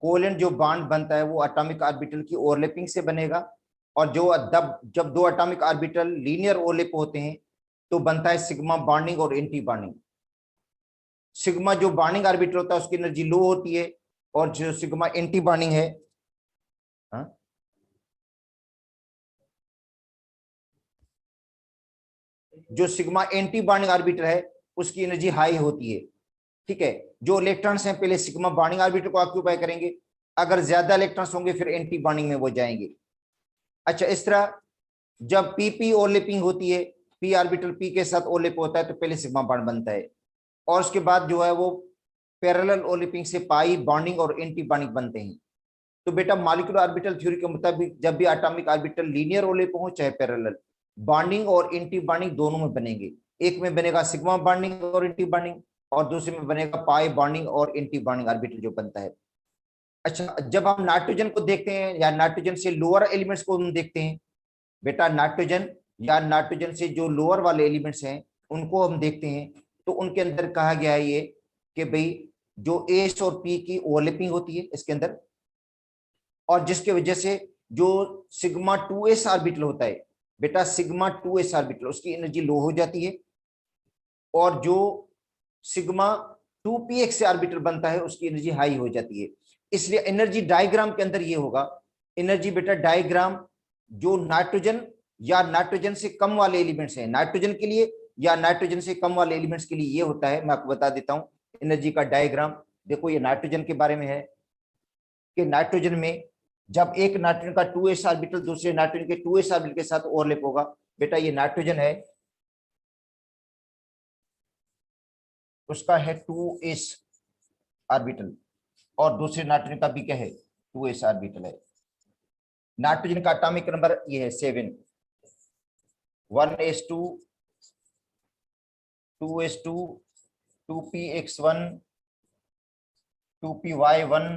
Covalent जो bond बनता है वो एटॉमिक ऑर्बिटल की ओवरलैपिंग से बनेगा, और जो जब दो एटॉमिक ऑर्बिटल लीनियर ओवरलैप होते हैं तो बनता है सिग्मा बॉन्डिंग और एंटी बॉन्डिंग। सिग्मा जो बॉन्डिंग ऑर्बिटल होता है उसकी एनर्जी लो होती है, और जो सिग्मा एंटी बॉन्डिंग है, हाँ, जो सिग्मा एंटी बॉन्डिंग ऑर्बिटल है उसकी एनर्जी हाई होती है। ठीक है, जो इलेक्ट्रॉन्स हैं पहले सिग्मा बॉन्डिंग ऑर्बिटल को ऑक्यूपाई करेंगे, अगर ज्यादा इलेक्ट्रॉन्स होंगे फिर एंटी बॉन्डिंग में वो जाएंगे। अच्छा, इस तरह जब पी पी ओवरलैपिंग होती है, पी ऑर्बिटल पी के साथ ओवरलैप होता है तो पहले सिग्मा बॉन्ड बनता है, और उसके बाद जो है वो पैरेलल ओवरलैपिंग से पाई बॉन्डिंग और एंटी बॉन्डिंग बनते हैं। तो बेटा मॉलिक्यूलर ऑर्बिटल थ्योरी के मुताबिक जब भी एटॉमिक ऑर्बिटल लीनियर ओवरलैप हो चाहे पैरेलल, बॉन्डिंग और एंटी बॉन्डिंग दोनों में बनेंगे। एक में बनेगा सिग्मा बॉन्डिंग और एंटी बॉन्डिंग, और दूसरे में बनेगा पाई बॉन्डिंग और एंटी बॉन्डिंग ऑर्बिटल जो बनता है। अच्छा, जब हम नाइट्रोजन को देखते हैं या नाइट्रोजन से लोअर एलिमेंट्स को हम देखते हैं, बेटा नाइट्रोजन या नाइट्रोजन से जो लोअर वाले एलिमेंट्स हैं उनको हम देखते हैं, तो उनके अंदर कहा गया है ये कि भाई जो एस और पी की ओवरलैपिंग होती है इसके अंदर, और जिसके वजह से जो सिग्मा 2s ऑर्बिटल होता है, बेटा सिग्मा 2s ऑर्बिटल उसकी एनर्जी लो हो जाती है, और जो सिग्मा 2px ऑर्बिटल बनता है उसकी एनर्जी हाई हो जाती है। इसलिए एनर्जी डायग्राम के अंदर ये होगा, एनर्जी बेटा डायग्राम जो नाइट्रोजन या नाइट्रोजन से कम वाले एलिमेंट्स हैं नाइट्रोजन के लिए या नाइट्रोजन से कम वाले एलिमेंट्स के लिए ये होता है। मैं आपको बता देता हूं एनर्जी का डायग्राम। देखो ये नाइट्रोजन के बारे में है कि नाइट्रोजन में जब एक नाइट्रोजन का 2s ऑर्बिटल दूसरे नाइट्रोजन के 2s ऑर्बिटल के साथ ओवरलैप होगा, बेटा ये नाइट्रोजन है उसका है 2s ऑर्बिटल, और दूसरे नाइट्रोजन का भी क्या है 2s ऑर्बिटल है। नाइट्रोजन का एटॉमिक नंबर ये है 7, 1s2 2s2 2px1 2py1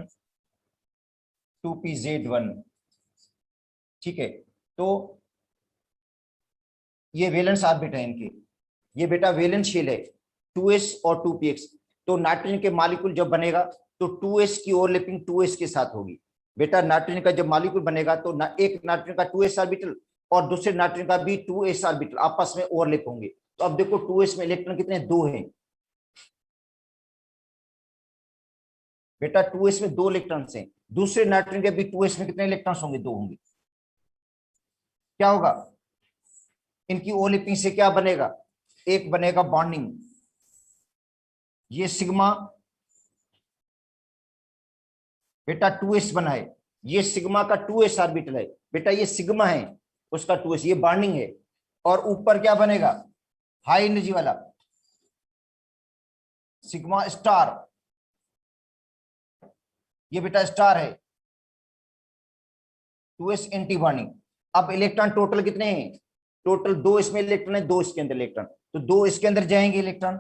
2pz1। ठीक है, तो ये वैलेंस ऑर्बिट है इनके, ये बेटा वैलेंस शेल है 2s और 2px। तो नाइट्रोजन के मॉलिक्यूल जब बनेगा तो 2s की ओवरलैपिंग 2s के साथ होगी। बेटा नाइट्रोजन का जब मॉलिक्यूल बनेगा तो एक नाइट्रोजन का 2s ऑर्बिटल और दूसरे नाइट्रोजन का भी 2s ऑर्बिटल आपस में ओवरलैप होंगे। तो अब देखो 2s में इलेक्ट्रॉन कितने, 2 हैं बेटा, 2s में 2 इलेक्ट्रॉन्स हैं। दूसरे नाइट्रोजन के भी 2s में कितने इलेक्ट्रॉन्स होंगे, 2 होंगे। क्या होगा, इनकी ओवरलैपिंग से क्या बनेगा, एक बनेगा बॉन्डिंग, ये सिग्मा बेटा 2s बना है, ये सिग्मा का 2s ऑर्बिटल है, बेटा ये सिग्मा है उसका 2s, ये बॉन्डिंग है। और ऊपर क्या बनेगा, हाई एनर्जी वाला सिग्मा स्टार, ये बेटा स्टार है 2s एंटी बॉन्डिंग। अब इलेक्ट्रॉन टोटल कितने हैं, टोटल 2 इसमें इलेक्ट्रॉन है, 2 इसके अंदर इलेक्ट्रॉन, तो 2 इसके अंदर जाएंगे इलेक्ट्रॉन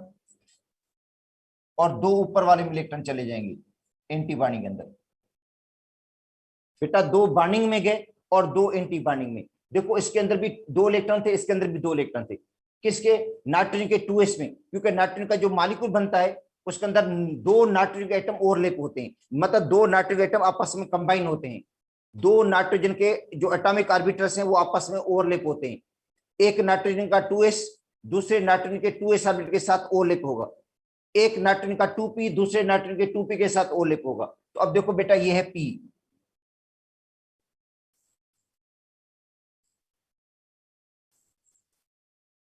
और 2 ऊपर वाले में इलेक्ट्रॉन चले जाएंगे एंटी बॉन्डिंग के अंदर। बेटा 2 बॉन्डिंग में गए और 2 एंटी बॉन्डिंग में। देखो इसके अंदर भी 2 इलेक्ट्रॉन थे, इसके अंदर भी 2 इलेक्ट्रॉन थे, किसके, नाइट्रोजन के 2s में, क्योंकि नाइट्रोजन का जो मॉलिक्यूल बनता है उसके अंदर 2 नाइट्रोजन के एटम ओवरलैप होते हैं, मतलब 2 नाइट्रोजन एटम आपस में कंबाइन होते हैं। 2 नाइट्रोजन के जो एटॉमिक ऑर्बिटल्स हैं वो आपस में ओवरलैप होते हैं। एक नाइट्रोजन का 2s दूसरे नाइट्रोजन के 2s ऑर्बिटल के साथ ओवरलैप होगा, एक नाइट्रोजन का 2p दूसरे नाइट्रोजन के 2p के साथ ओवरलैप होगा। तो अब देखो बेटा ये है p,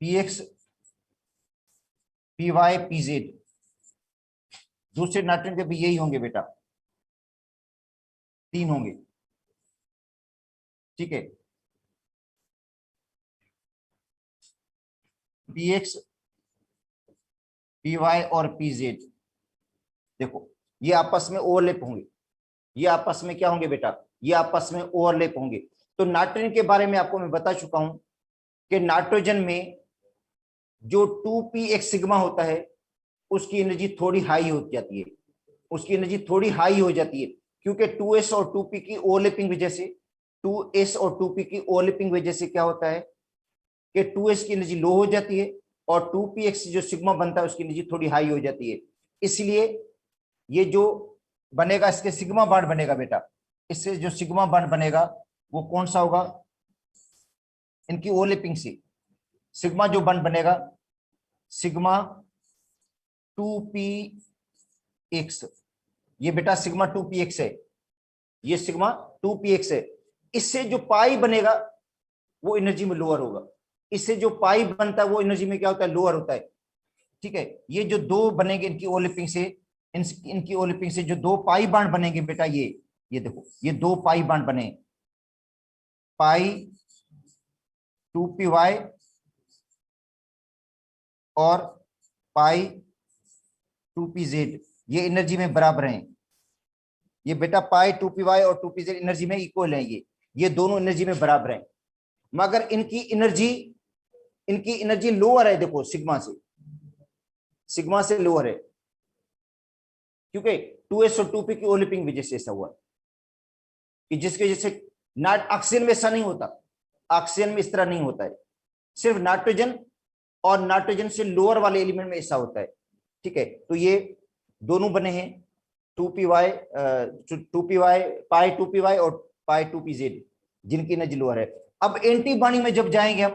px py pz, दूसरे नाइट्रोजन के भी यही होंगे बेटा, 3 होंगे। ठीक है, px py और pz, देखो ये आपस में ओवरलैप होंगे, ये आपस में क्या होंगे बेटा, ये आपस में ओवरलैप होंगे। तो नाइट्रोजन के बारे में आपको मैं बता चुका हूं कि नाइट्रोजन में जो 2px सिग्मा होता है उसकी एनर्जी थोड़ी हाई हो जाती है, उसकी एनर्जी थोड़ी हाई हो जाती है, क्योंकि 2s और 2p की ओवरलैपिंग वजह से, 2s और 2p की ओवरलैपिंग वजह से क्या होता है कि 2s की एनर्जी लो हो जाती है और 2px जो सिग्मा बनता है उसकी एनर्जी थोड़ी हाई हो जाती है। इसलिए ये जो बनेगा, इसके सिग्मा बॉन्ड बनेगा बेटा। इससे जो सिग्मा बॉन्ड बनेगा वो कौन सा होगा, इनकी ओवरलैपिंग से सिग्मा जो बॉन्ड बनेगा, सिग्मा 2p(x), ये बेटा सिग्मा 2p(x) है, ये सिग्मा 2p(x) है। इससे जो पाई बनेगा वो एनर्जी में लोअर होगा, इससे जो पाई बनता है वो एनर्जी में क्या होता है, लोअर होता है। ठीक है, ये जो दो बनेंगे इनकी ओवरलैपिंग से, इनकी ओवरलैपिंग से जो दो पाई बॉन्ड बनेंगे बेटा, ये देखो, ये दो पाई बॉन्ड बने, पाई 2py और पाई 2pz, ये एनर्जी में बराबर हैं। ये बेटा पाई 2py और 2pz एनर्जी में इक्वल है, ये दोनों एनर्जी में बराबर हैं। मगर इनकी एनर्जी लोअर है, देखो सिग्मा से लोअर है, क्योंकि 2s और 2p की ओवरलैपिंग वजह से ऐसा हुआ कि जिसके वजह से ऑक्सीजन में ऐसा नहीं होता, ऑक्सीजन में इस तरह नहीं होता है, सिर्फ नाइट्रोजन और नाइट्रोजन से लोअर वाले एलिमेंट में ऐसा होता है। ठीक है, तो ये दोनों बने हैं 2py पाई 2py और पाई 2pz, जिनकी एनर्जी लोअर है। अब एंटी बॉन्डिंग में जब जाएंगे हम,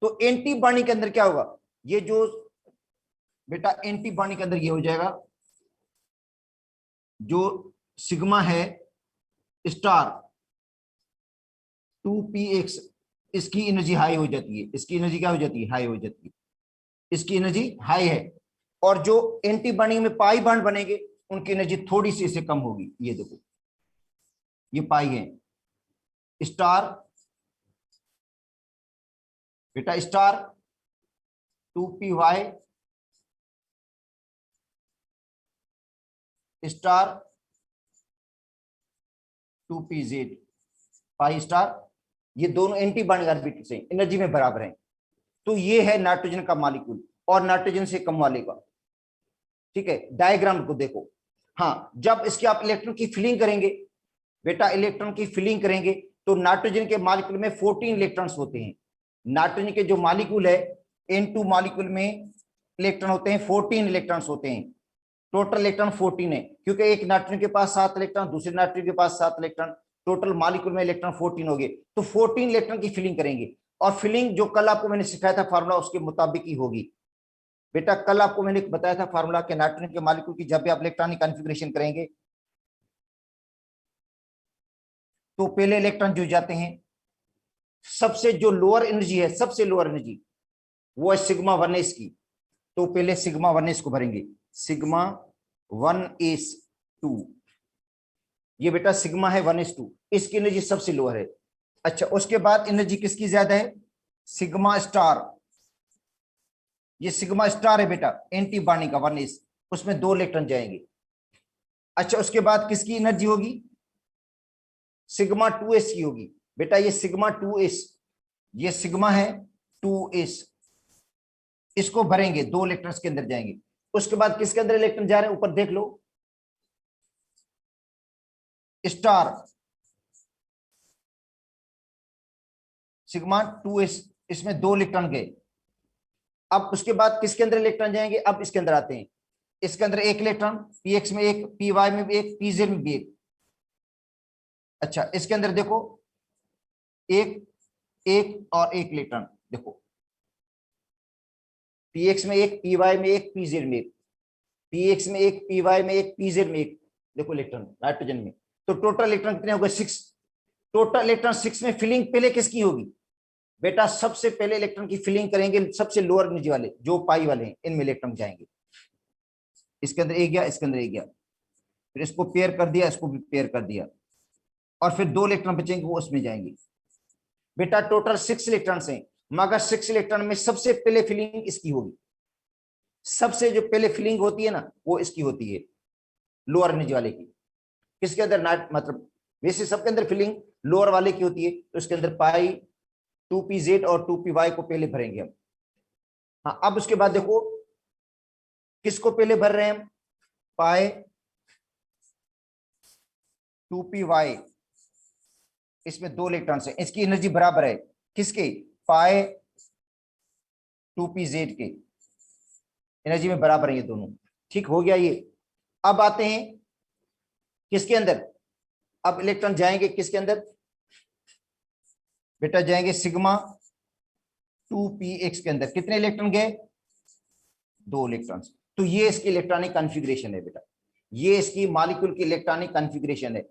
तो एंटी बॉन्डिंग के अंदर क्या होगा, ये जो बेटा एंटी बॉन्डिंग के अंदर ये हो जाएगा, जो सिग्मा है स्टार 2px, इसकी एनर्जी हाई हो जाती है, इसकी एनर्जी क्या हो जाती है, हाई हो जाती है, इसकी एनर्जी हाई है। और जो एंटी बॉन्डिंग में पाई बॉन्ड बनेंगे उनकी एनर्जी थोड़ी सी इससे कम होगी। ये देखो, ये पाई है, स्टार बेटा star 2py star 2pz, pi star, ये दोनों एंटी बॉन्डिंग ऑर्बिटल्स हैं, एनर्जी में बराबर हैं। तो ये है नाइट्रोजन का मॉलिक्यूल और नाइट्रोजन से कम वाले का। ठीक है, डायग्राम को देखो। हाँ, जब इसके आप इलेक्ट्रॉन की फिलिंग करेंगे बेटा, इलेक्ट्रॉन की फिलिंग करेंगे तो नाइट्रोजन के मॉलिक्यूल में 14 इलेक्ट्रॉन्स होते हैं। नाइट्रोजन के जो मॉलिक्यूल है N2 मॉलिक्यूल में इलेक्ट्रॉन होते हैं, 14 इलेक्ट्रॉन्स होते हैं, टोटल इलेक्ट्रॉन 14 है, क्योंकि एक नाइट्रोजन के पास 7 इलेक्ट्रॉन, दूसरे नाइट्रोजन के पास 7 इलेक्ट्रॉन, टोटल मॉलिक्यूल में इलेक्ट्रॉन 14 हो गए। तो 14 इलेक्ट्रॉन की फिलिंग करेंगे, और फिलिंग जो कल आपको मैंने सिखाया था फार्मूला, उसके मुताबिक ही होगी बेटा। कल आपको मैंने बताया था फार्मूला कि नाइट्रोजन के मॉलिक्यूल की जब भी आप इलेक्ट्रॉनिक कॉन्फ़िगरेशन करेंगे तो पहले इलेक्ट्रॉन जो जाते हैं, सबसे जो लोअर एनर्जी है, सबसे लोअर एनर्जी वो है सिग्मा 1s की, तो पहले सिग्मा 1s को भरेंगे, सिग्मा 1s2, ये बेटा सिग्मा है 1s2, इसकी एनर्जी सबसे लोअर है। अच्छा, उसके बाद एनर्जी किसकी ज्यादा है, सिग्मा स्टार, ये सिग्मा स्टार है बेटा, एंटी बॉन्डिंग का 1s, उसमें 2 इलेक्ट्रॉन जाएंगे। अच्छा, उसके बाद किसकी एनर्जी होगी, सिग्मा 2s की होगी बेटा, ये सिग्मा 2s, ये सिग्मा है 2s, इसको भरेंगे, 2 इलेक्ट्रॉन्स के अंदर जाएंगे। उसके बाद किसके अंदर इलेक्ट्रॉन जा रहे हैं, ऊपर देख लो, स्टार सिग्मा 2s, इसमें 2 इलेक्ट्रॉन गए। अब उसके बाद किसके अंदर इलेक्ट्रॉन जाएंगे, अब इसके अंदर आते हैं, इसके अंदर 1 इलेक्ट्रॉन, px में 1, py में भी 1, pz में भी 1। अच्छा, इसके अंदर देखो 1 1 और 1 इलेक्ट्रॉन, देखो px में 1, py में 1, pz में 1, px में 1, py में 1, pz में 1, देखो इलेक्ट्रॉन नाइट्रोजन में। तो टोटल इलेक्ट्रॉन कितने हो गए, 6। टोटल इलेक्ट्रॉन 6 में फिलिंग पहले किसकी होगी बेटा, सबसे पहले इलेक्ट्रॉन की फिलिंग करेंगे सबसे लोअर एनर्जी वाले, जो पाई वाले हैं, इनमें इलेक्ट्रॉन जाएंगे। इसके अंदर 1 गया, इसके अंदर 1 गया, फिर इसको पेयर कर दिया, इसको भी पेयर कर दिया, और फिर 2 इलेक्ट्रॉन बचेंगे, वो उसमें जाएंगे। बेटा टोटल 6 इलेक्ट्रॉन हैं, मगर 6 इलेक्ट्रॉन में सबसे पहले फिलिंग इसकी होगी, सबसे जो पहले फिलिंग होती है ना, वो इसकी होती है, लोअर एनर्जी वाले की। किसके अंदर, नाट मतलब वैसे सबके अंदर फिलिंग लोअर वाले की होती है, तो इसके अंदर पाई 2pz और 2py को पहले भरेंगे हम। हाँ, अब उसके बाद देखो किसको पहले भर रहे हैं हम, पाई 2py, इसमें 2 इलेक्ट्रॉन है, इसकी एनर्जी बराबर है किसके, पाई 2pz के, एनर्जी में बराबर है ये दोनों। ठीक हो गया ये। अब आते हैं किसके अंदर? अब इलेक्ट्रॉन जाएंगे किसके अंदर बेटा? जाएंगे सिग्मा 2px के अंदर। कितने इलेक्ट्रॉन गए? 2 इलेक्ट्रॉन। तो ये इसकी इलेक्ट्रॉनिक कॉन्फ़िगरेशन है बेटा, ये इसकी मॉलिक्यूल की इलेक्ट्रॉनिक कॉन्फ़िगरेशन है।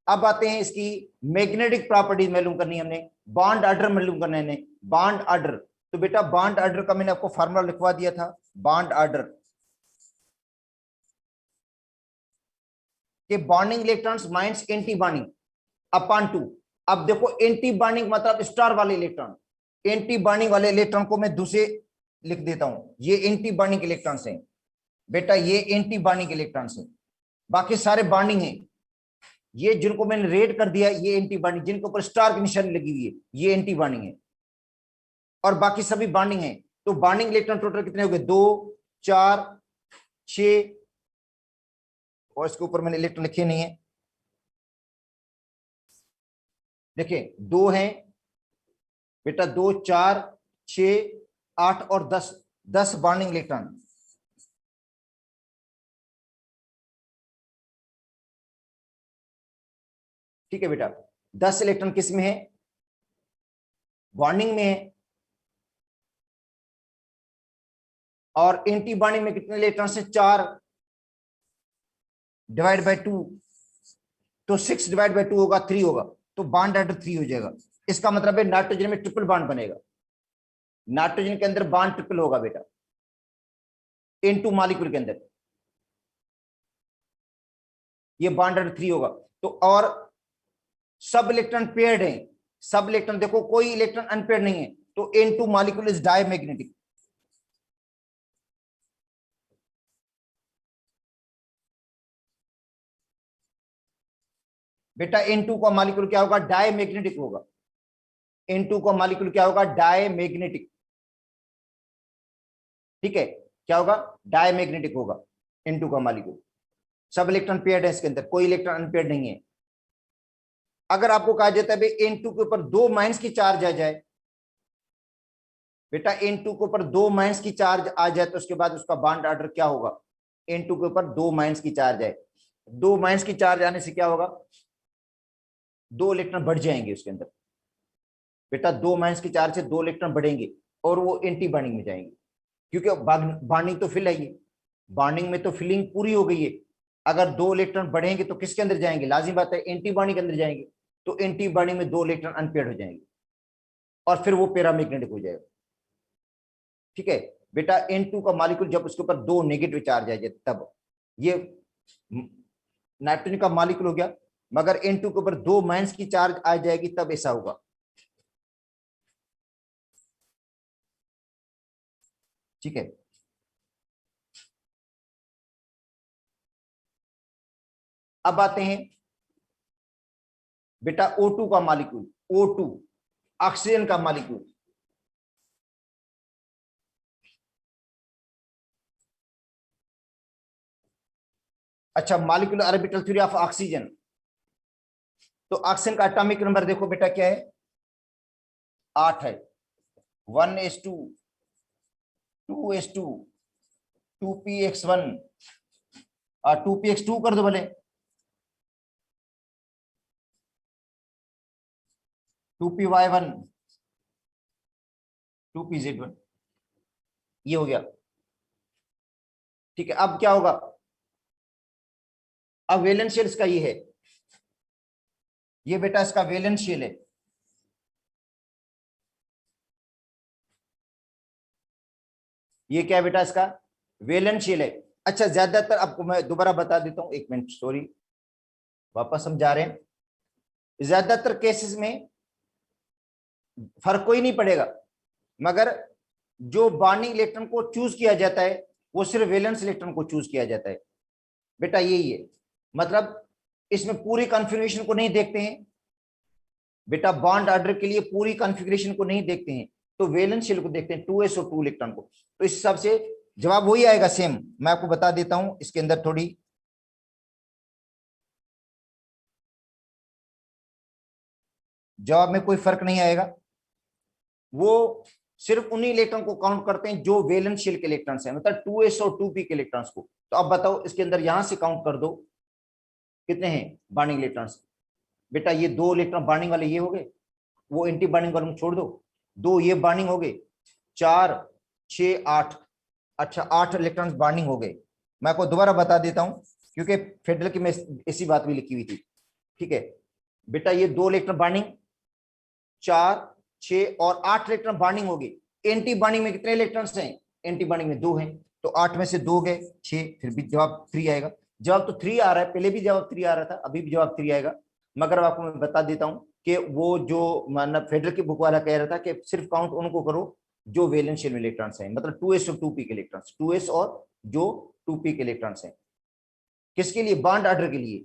अब आते हैं इसकी मैग्नेटिक प्रॉपर्टीज मालूम करनी है हमने, बॉन्ड ऑर्डर मालूम करना है हमने, बॉन्ड ऑर्डर। तो बेटा बॉन्ड ऑर्डर का मैंने आपको फार्मूला लिखवा दिया था, बॉन्ड ऑर्डर के bonding electrons minus anti bonding upon 2। अब देखो एंटी बॉन्डिंग मतलब स्टार वाले इलेक्ट्रॉन, एंटी बॉन्डिंग वाले इलेक्ट्रॉन को मैं दूसरे लिख देता हूं, ये एंटी बॉन्डिंग इलेक्ट्रॉन्स हैं बेटा, ये एंटी बॉन्डिंग इलेक्ट्रॉन्स हैं, बाकी सारे बॉन्डिंग हैं। ये जिनको मैंने रेड कर दिया ये एंटी बॉन्डिंग, जिनके ऊपर स्टार की निशानी लगी हुई है ये एंटी बॉन्डिंग है, और बाकी सभी बॉन्डिंग है। तो बॉन्डिंग इलेक्ट्रॉन टोटल कितने हो गए? 2 4 6, और इसके ऊपर मैंने इलेक्ट्रॉन लिखे नहीं है, देखिए 2 है बेटा, 2 4 6 8 और 10, 10 बॉन्डिंग इलेक्ट्रॉन। ठीक है बेटा, 10 इलेक्ट्रॉन किस में है? बॉन्डिंग में है। और एंटी बॉन्डिंग में कितने इलेक्ट्रॉन से? 4 डिवाइड बाय 2, तो 6 डिवाइड बाय 2 होगा 3 होगा, तो बॉन्ड ऑर्डर 3 हो जाएगा। इसका मतलब है नाइट्रोजन में ट्रिपल बॉन्ड बनेगा, नाइट्रोजन के अंदर बॉन्ड ट्रिपल होगा बेटा N2 मॉलिक्यूल के अंदर, ये बॉन्ड ऑर्डर 3 होगा। तो और सब इलेक्ट्रॉन पेयर्ड है, सब इलेक्ट्रॉन देखो कोई इलेक्ट्रॉन अनपेयर्ड नहीं है, तो N2 मॉलिक्यूल इज डायमैग्नेटिक। बेटा N2 का मॉलिक्यूल क्या होगा? डायमैग्नेटिक होगा। N2 का मॉलिक्यूल क्या होगा? डायमैग्नेटिक। ठीक है, क्या होगा? डायमैग्नेटिक होगा N2 का मॉलिक्यूल। सब इलेक्ट्रॉन पेयर्ड है इसके अंदर, कोई इलेक्ट्रॉन अनपेयर्ड नहीं है। अगर आपको कहा जाता है भाई N2 के ऊपर 2 माइनस की चार्ज आ जाए बेटा, N2 के ऊपर 2 माइनस की चार्ज आ जाए तो उसके बाद उसका बॉन्ड ऑर्डर क्या होगा? N2 के ऊपर 2 माइनस की चार्ज आए, 2 माइनस की चार्ज आने से क्या होगा? 2 इलेक्ट्रॉन बढ़ जाएंगे उसके अंदर बेटा, 2 माइनस की चार्ज से 2 इलेक्ट्रॉन बढ़ेंगे और वो एंटी बॉन्डिंग में जाएंगे, क्योंकि बॉन्डिंग तो फिल है, ये बॉन्डिंग में तो फिलिंग पूरी हो गई है। अगर 2 इलेक्ट्रॉन बढ़ेंगे तो किसके अंदर जाएंगे? लाजिम बात है एंटी बॉन्डिंग के अंदर जाएंगे, तो एंटी बॉन्डिंग में 2 इलेक्ट्रॉन अनपेयर्ड हो जाएंगे और फिर वो पैरामैग्नेटिक हो जाएगा। ठीक है बेटा, N2 का मॉलिक्यूल जब उसके ऊपर 2 नेगेटिव चार्ज आ जाए तब, ये नाइट्रोजन का मॉलिक्यूल हो गया, मगर N2 के ऊपर 2 माइनस की चार्ज आ जाएगी तब ऐसा होगा। ठीक है, अब आते हैं बेटा O2 का मॉलिक्यूल, O2 ऑक्सीजन का मॉलिक्यूल। अच्छा, molecular orbital theory of oxygen. तो ऑक्सीजन का एटॉमिक नंबर देखो बेटा क्या है? 8 है। 1s2 2s2 2px1 और 2px2 कर दो भले, 2py1 2pz1, ये हो गया। ठीक है, अब क्या होगा? अब वैलेंस शेल इसका ये है, ये बेटा इसका वैलेंस शेल है। ये क्या है बेटा? इसका वैलेंस शेल है। अच्छा, ज्यादातर आपको मैं दोबारा बता देता हूं, 1 मिनट सॉरी, वापस हम जा रहे हैं। ज्यादातर केसेस में फर्क कोई नहीं पड़ेगा, मगर जो बॉन्डिंग इलेक्ट्रॉन को चूज किया जाता है वो सिर्फ वैलेंस इलेक्ट्रॉन को चूज किया जाता है बेटा, यही है। मतलब इसमें पूरी कॉन्फ़िगरेशन को नहीं देखते हैं बेटा, बॉन्ड ऑर्डर के लिए पूरी कॉन्फ़िगरेशन को नहीं देखते हैं, तो वैलेंस शेल को देखते हैं, 2s और 2 इलेक्ट्रॉन को। तो इस हिसाब से जवाब वही आएगा सेम। मैं आपको बता देता हूं, इसके अंदर थोड़ी जवाब में कोई फर्क नहीं आएगा, वो सिर्फ उन्हीं इलेक्ट्रॉन को काउंट करते हैं जो वैलेंस शेल के इलेक्ट्रॉन्स हैं, मतलब 2s और 2p के इलेक्ट्रॉन्स को। तो अब बताओ इसके अंदर यहां से काउंट कर दो, कितने हैं बॉन्डिंग इलेक्ट्रॉन्स? बेटा ये 2 इलेक्ट्रॉन बॉन्डिंग वाले ये हो गए, वो एंटी बॉन्डिंग वाले छोड़ दो, 2 ये बॉन्डिंग हो गए, 4 6 8, अच्छा 8 इलेक्ट्रॉन्स बॉन्डिंग हो गए। मैं आपको दोबारा बता देता हूं क्योंकि फेडरल की में इसी बात भी लिखी हुई थी, ठीक है बेटा ये 2 इलेक्ट्रॉन बॉन्डिंग, 4 6 और 8 इलेक्ट्रॉन बॉन्डिंग हो गए। एंटी बॉन्डिंग में कितने इलेक्ट्रॉन्स हैं? एंटी बॉन्डिंग में 2 हैं, तो 8 में से 2 गए 6, फिर भी जवाब 3 आएगा। जवाब तो 3 आ रहा है, पहले भी जवाब 3 आ रहा था, अभी भी जवाब 3 आएगा। मगर आपको मैं बता देता हूं कि वो जो मतलब फेडरल की बुक वाला कह रहा था कि सिर्फ काउंट उनको करो जो वैलेंस शेल में इलेक्ट्रॉन्स हैं, मतलब 2s और 2p के इलेक्ट्रॉन्स, 2s और जो 2p के इलेक्ट्रॉन्स हैं। किसके लिए? बॉन्ड ऑर्डर के लिए,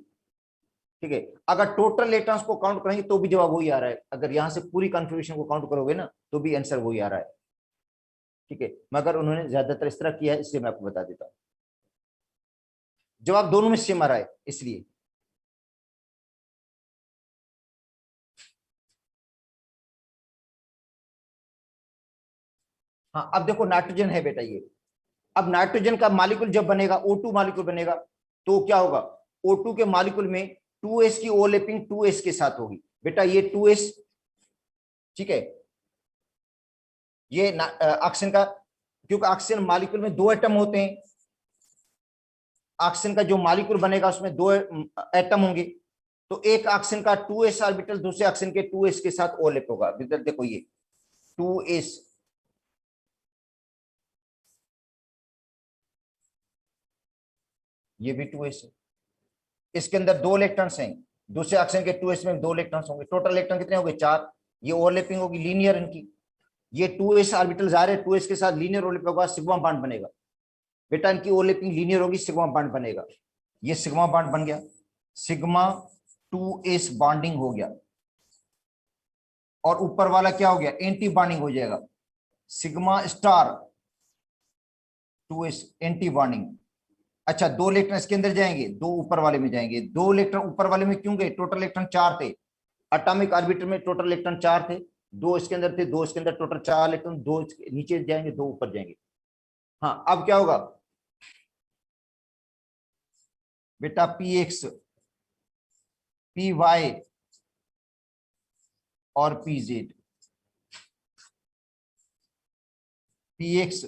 ठीक है। अगर टोटल इलेक्ट्रॉन्स को काउंट करेंगे तो भी जवाब वही आ रहा है, अगर यहां से पूरी कन्फिग्यूरेशन को काउंट करोगे ना तो भी आंसर वही आ रहा है, ठीक है। मगर उन्होंने ज्यादातर इस तरह किया है, इसलिए मैं आपको बता देता हूं जवाब दोनों में सेम आ रहा है इसलिए। हाँ अब देखो नाइट्रोजन है बेटा ये, अब नाइट्रोजन का मॉलिक्यूल जब बनेगा O2 मॉलिक्यूल बनेगा तो क्या होगा? O2 के मॉलिक्यूल में 2s की ओवरलैपिंग 2s के साथ होगी बेटा, ये 2s, ठीक है। ये ऑक्सीजन का, क्योंकि ऑक्सीजन मॉलिक्यूल में 2 एटम होते हैं, ऑक्सीजन का जो मॉलिक्यूल बनेगा उसमें 2 एटम होंगे, तो एक ऑक्सीजन का 2s ऑर्बिटल दूसरे ऑक्सीजन के 2s के साथ ओवरलैप होगा। देखो ये 2s, ये भी 2s है, इसके अंदर 2 इलेक्ट्रॉन्स हैं, दूसरे ऑक्सीजन के 2s में 2 इलेक्ट्रॉन्स होंगे, टोटल इलेक्ट्रॉन कितने होंगे? 4। ये ओवरलैपिंग होगी लीनियर इनकी, ये 2s ऑर्बिटल जा रहे हैं, 2s के साथ लीनियर ओवरलैप होगा, सिग्मा बॉन्ड बनेगा बेटा, इनकी ओवरलैपिंग लीनियर होगी, सिग्मा बॉन्ड बनेगा, ये सिग्मा बॉन्ड बन गया, सिग्मा 2s बॉन्डिंग हो गया, और ऊपर वाला क्या हो गया? एंटी बॉन्डिंग हो जाएगा, sigma star 2s anti bonding. अच्छा 2 इलेक्ट्रॉन इसके अंदर जाएंगे, 2 ऊपर वाले में जाएंगे, 2 इलेक्ट्रॉन ऊपर वाले में क्यों गए? टोटल इलेक्ट्रॉन 4 थे, एटॉमिक ऑर्बिटर में टोटल इलेक्ट्रॉन 4 थे, 2 इसके अंदर थे, 2 इसके अंदर, टोटल 4 इलेक्ट्रॉन, 2 नीचे जाएंगे, 2 ऊपर जाएंगे। हाँ अब क्या होगा बेटा? px, py और pz, px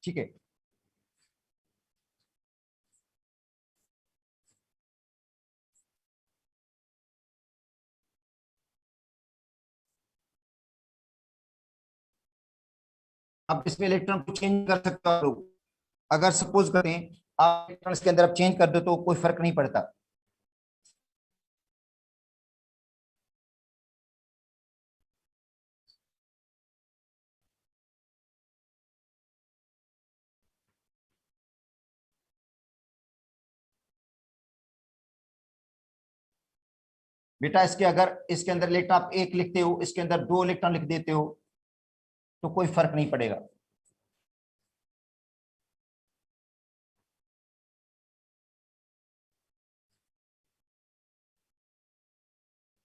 ठीक है। अब इसमें इलेक्ट्रॉन को चेंज कर सकते हो आप लोग, अगर सपोज करें आप इलेक्ट्रॉन के अंदर आप चेंज कर दो तो कोई फर्क नहीं पड़ता। बेटा इसके अगर इसके अंदर इलेक्ट्रॉन आप 1 लिखते हो, इसके अंदर 2 इलेक्ट्रॉन लिख देते हो तो कोई फर्क नहीं पड़ेगा,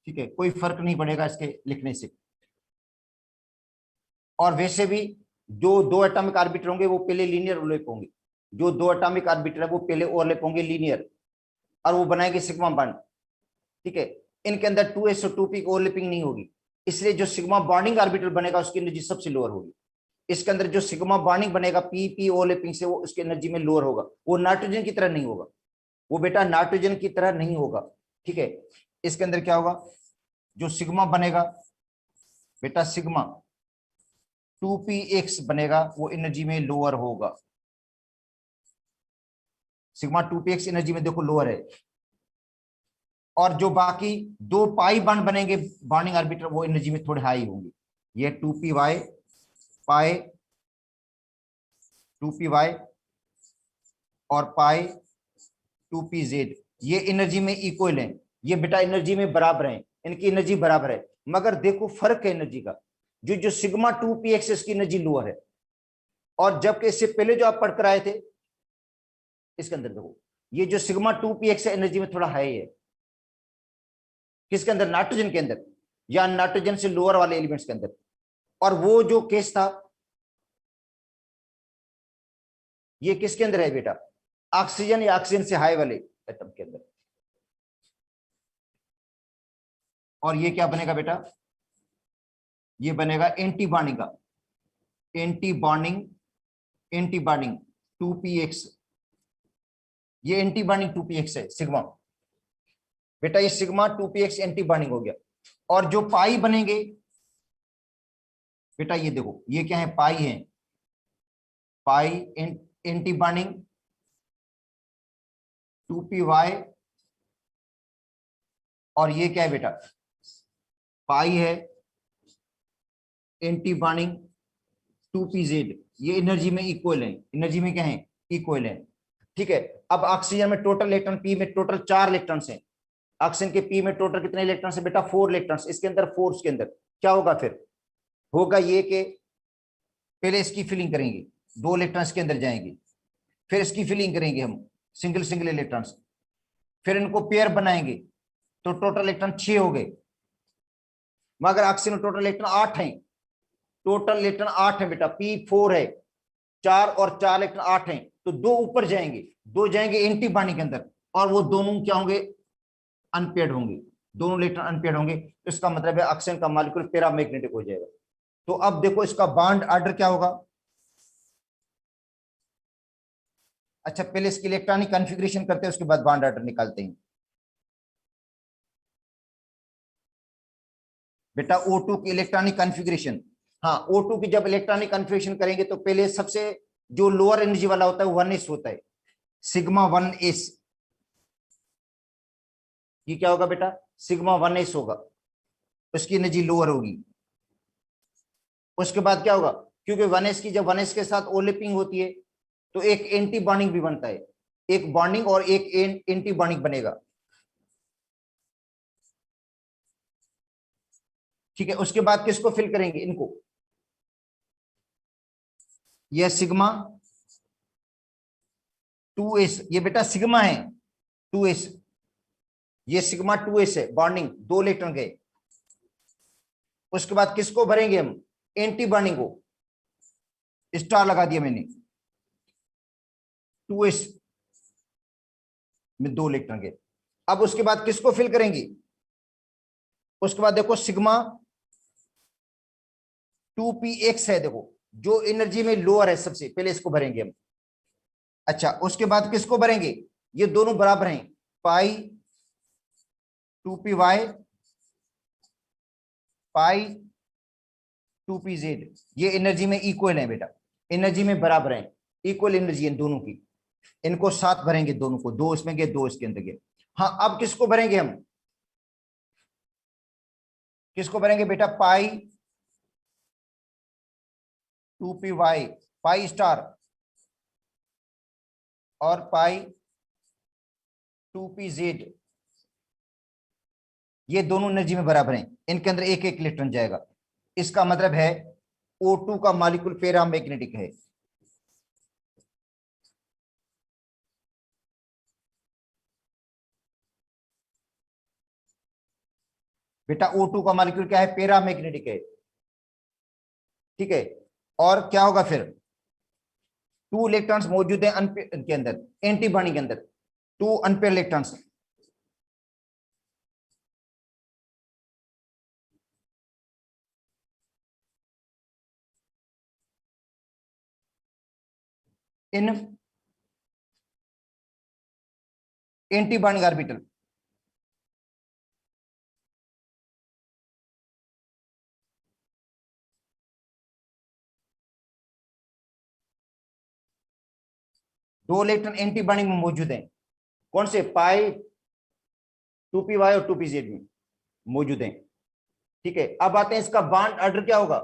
ठीक है, कोई फर्क नहीं पड़ेगा इसके लिखने से। और वैसे भी जो 2 एटॉमिक ऑर्बिटर होंगे वो पहले लीनियर ओवरलैप होंगे, जो 2 एटॉमिक ऑर्बिटर है वो पहले ओवरलैप होंगे लीनियर, और वो बनाएंगे सिग्मा बॉन्ड, ठीक है। इनके अंदर 2s और 2p की ओवरलैपिंग नहीं होगी, इसलिए जो सिग्मा बॉन्डिंग ऑर्बिटल बनेगा उसकी एनर्जी सबसे लोअर होगी। इसके अंदर जो सिग्मा बॉन्डिंग बनेगा पी पी ओवरलैपिंग से, वो उसकी एनर्जी में लोअर होगा, वो नाइट्रोजन की तरह नहीं होगा, वो बेटा नाइट्रोजन की तरह नहीं होगा, ठीक है। इसके अंदर क्या होगा? जो सिग्मा बनेगा बेटा, सिग्मा 2px बनेगा, वो एनर्जी में लोअर होगा, सिग्मा 2px एनर्जी में देखो लोअर है। और जो बाकी 2 पाई बॉन्ड बनेंगे बॉन्डिंग ऑर्बिटर, वो एनर्जी में थोड़े हाई होंगे, ये 2py पाई 2py और पाई 2pz, ये एनर्जी में इक्वल है, ये बेटा एनर्जी में बराबर है, इनकी एनर्जी बराबर है, मगर देखो फर्क है एनर्जी का, जो सिग्मा 2px इसकी एनर्जी लोअर है, और जबकि इससे पहले जो आप पढ़ कर आए थे इसके अंदर देखो, ये जो सिग्मा 2px एनर्जी में थोड़ा हाई है, किसके अंदर, नाइट्रोजन के अंदर या नाइट्रोजन से लोअर वाले एलिमेंट्स के अंदर। और वो जो केस था ये किसके अंदर है बेटा, ऑक्सीजन या ऑक्सीजन से हाई वाले एटम के अंदर। और ये क्या बनेगा बेटा, ये बनेगा एंटी बॉन्डिंग का, anti bonding, anti bonding 2px, ये एंटी बॉन्डिंग 2px है सिग्मा बेटा, ये सिग्मा 2px एंटी बॉन्डिंग हो गया। और जो पाई बनेंगे बेटा, ये देखो ये क्या है, पाई है, पाई एंटी बॉन्डिंग 2py, और ये क्या है बेटा, पाई है एंटी बॉन्डिंग 2pz, ये एनर्जी में इक्वल है, एनर्जी में क्या है, इक्वल है। ठीक है, अब ऑक्सीजन में टोटल इलेक्ट्रॉन, पी में टोटल 4 इलेक्ट्रॉन्स हैं, ऑक्सीजन के पी में टोटल कितने इलेक्ट्रॉन्स है बेटा, 4 इलेक्ट्रॉन्स, इसके अंदर 4, के अंदर क्या होगा फिर, होगा ये कि पहले इसकी फिलिंग करेंगे, 2 इलेक्ट्रॉन्स के अंदर जाएंगे, फिर इसकी फिलिंग करेंगे हम सिंगल सिंगल इलेक्ट्रॉन्स, फिर इनको पेयर बनाएंगे तो टोटल इलेक्ट्रॉन 6 हो गए। मगर ऑक्सीजन में टोटल इलेक्ट्रॉन 8 हैं, टोटल इलेक्ट्रॉन 8 है बेटा, P4 है, 4 और 4 इलेक्ट्रॉन 8 हैं, तो 2 ऊपर जाएंगे, 2 जाएंगे एंटी बॉन्डिंग के अंदर, और वो दोनों क्या होंगे, अनपेयर्ड होंगे, दोनों इलेक्ट्रॉन अनपेयर्ड होंगे। तो इसका मतलब है ऑक्सीजन का मॉलिक्यूल पैरामैग्नेटिक हो जाएगा। तो अब देखो इसका बॉन्ड ऑर्डर क्या होगा। अच्छा पहले इसकी इलेक्ट्रॉनिक कॉन्फ़िगरेशन करते हैं, उसके बाद बॉन्ड ऑर्डर निकालते हैं बेटा। O2 की इलेक्ट्रॉनिक कॉन्फ़िगरेशन, हाँ O2 की जब इलेक्ट्रॉनिक कॉन्फ़िगरेशन करेंगे तो पहले सबसे जो लोअर एनर्जी वाला होता है 1s होता है, सिग्मा 1s, ये क्या होगा बेटा, सिग्मा 1s होगा, उसकी एनर्जी लोअर होगी। उसके बाद क्या होगा, क्योंकि 1s की जब 1s के साथ ओवरलैपिंग होती है तो एक एंटी बॉन्डिंग भी बनता है, एक बॉन्डिंग और एक एंटी बॉन्डिंग बनेगा। ठीक है, उसके बाद किसको फिल करेंगे, इनको, यह सिग्मा 2s, ये बेटा सिग्मा है 2s, ये सिग्मा 2s है, बॉन्डिंग 2 इलेक्ट्रॉन गए। उसके बाद किसको भरेंगे हम, एंटी बॉन्डिंग को, स्टार लगा दिया मैंने, 2s में 2 इलेक्ट्रॉन गए। अब उसके बाद किसको फिल करेंगे, उसके बाद देखो सिग्मा 2px है, देखो जो एनर्जी में लोअर है सबसे पहले, इसको भरेंगे हम। अच्छा उसके बाद किसको भरेंगे, ये दोनों बराबर हैं, पाई 2py पाई 2pz, ये एनर्जी में इक्वल है बेटा, एनर्जी में बराबर है, इक्वल एनर्जी है दोनों की। इनको साथ भरेंगे दोनों को, 2 इसमें गए 2 इसके अंदर गए। हाँ अब किसको भरेंगे हम, किसको भरेंगे बेटा, पाई 2py पाई स्टार और पाई 2pz, ये दोनों एनर्जी में बराबर हैं, इनके अंदर एक एक इलेक्ट्रॉन जाएगा। इसका मतलब है O2 का मॉलिक्यूल पैरामैग्नेटिक है। बेटा O2 का मॉलिक्यूल क्या है, पैरामैग्नेटिक है। ठीक है, और क्या होगा फिर, 2 इलेक्ट्रॉन्स मौजूद हैं अनपेयर के अंदर, एंटी बॉन्डिंग के अंदर 2 अनपेयर इलेक्ट्रॉन्स। इन एंटी बॉन्डिंग ऑर्बिटल, दो इलेक्ट्रॉन एंटी बॉन्डिंग में मौजूद हैं, कौन से, पाई 2py और 2pz में मौजूद हैं। ठीक है, अब आते हैं इसका बॉन्ड ऑर्डर क्या होगा।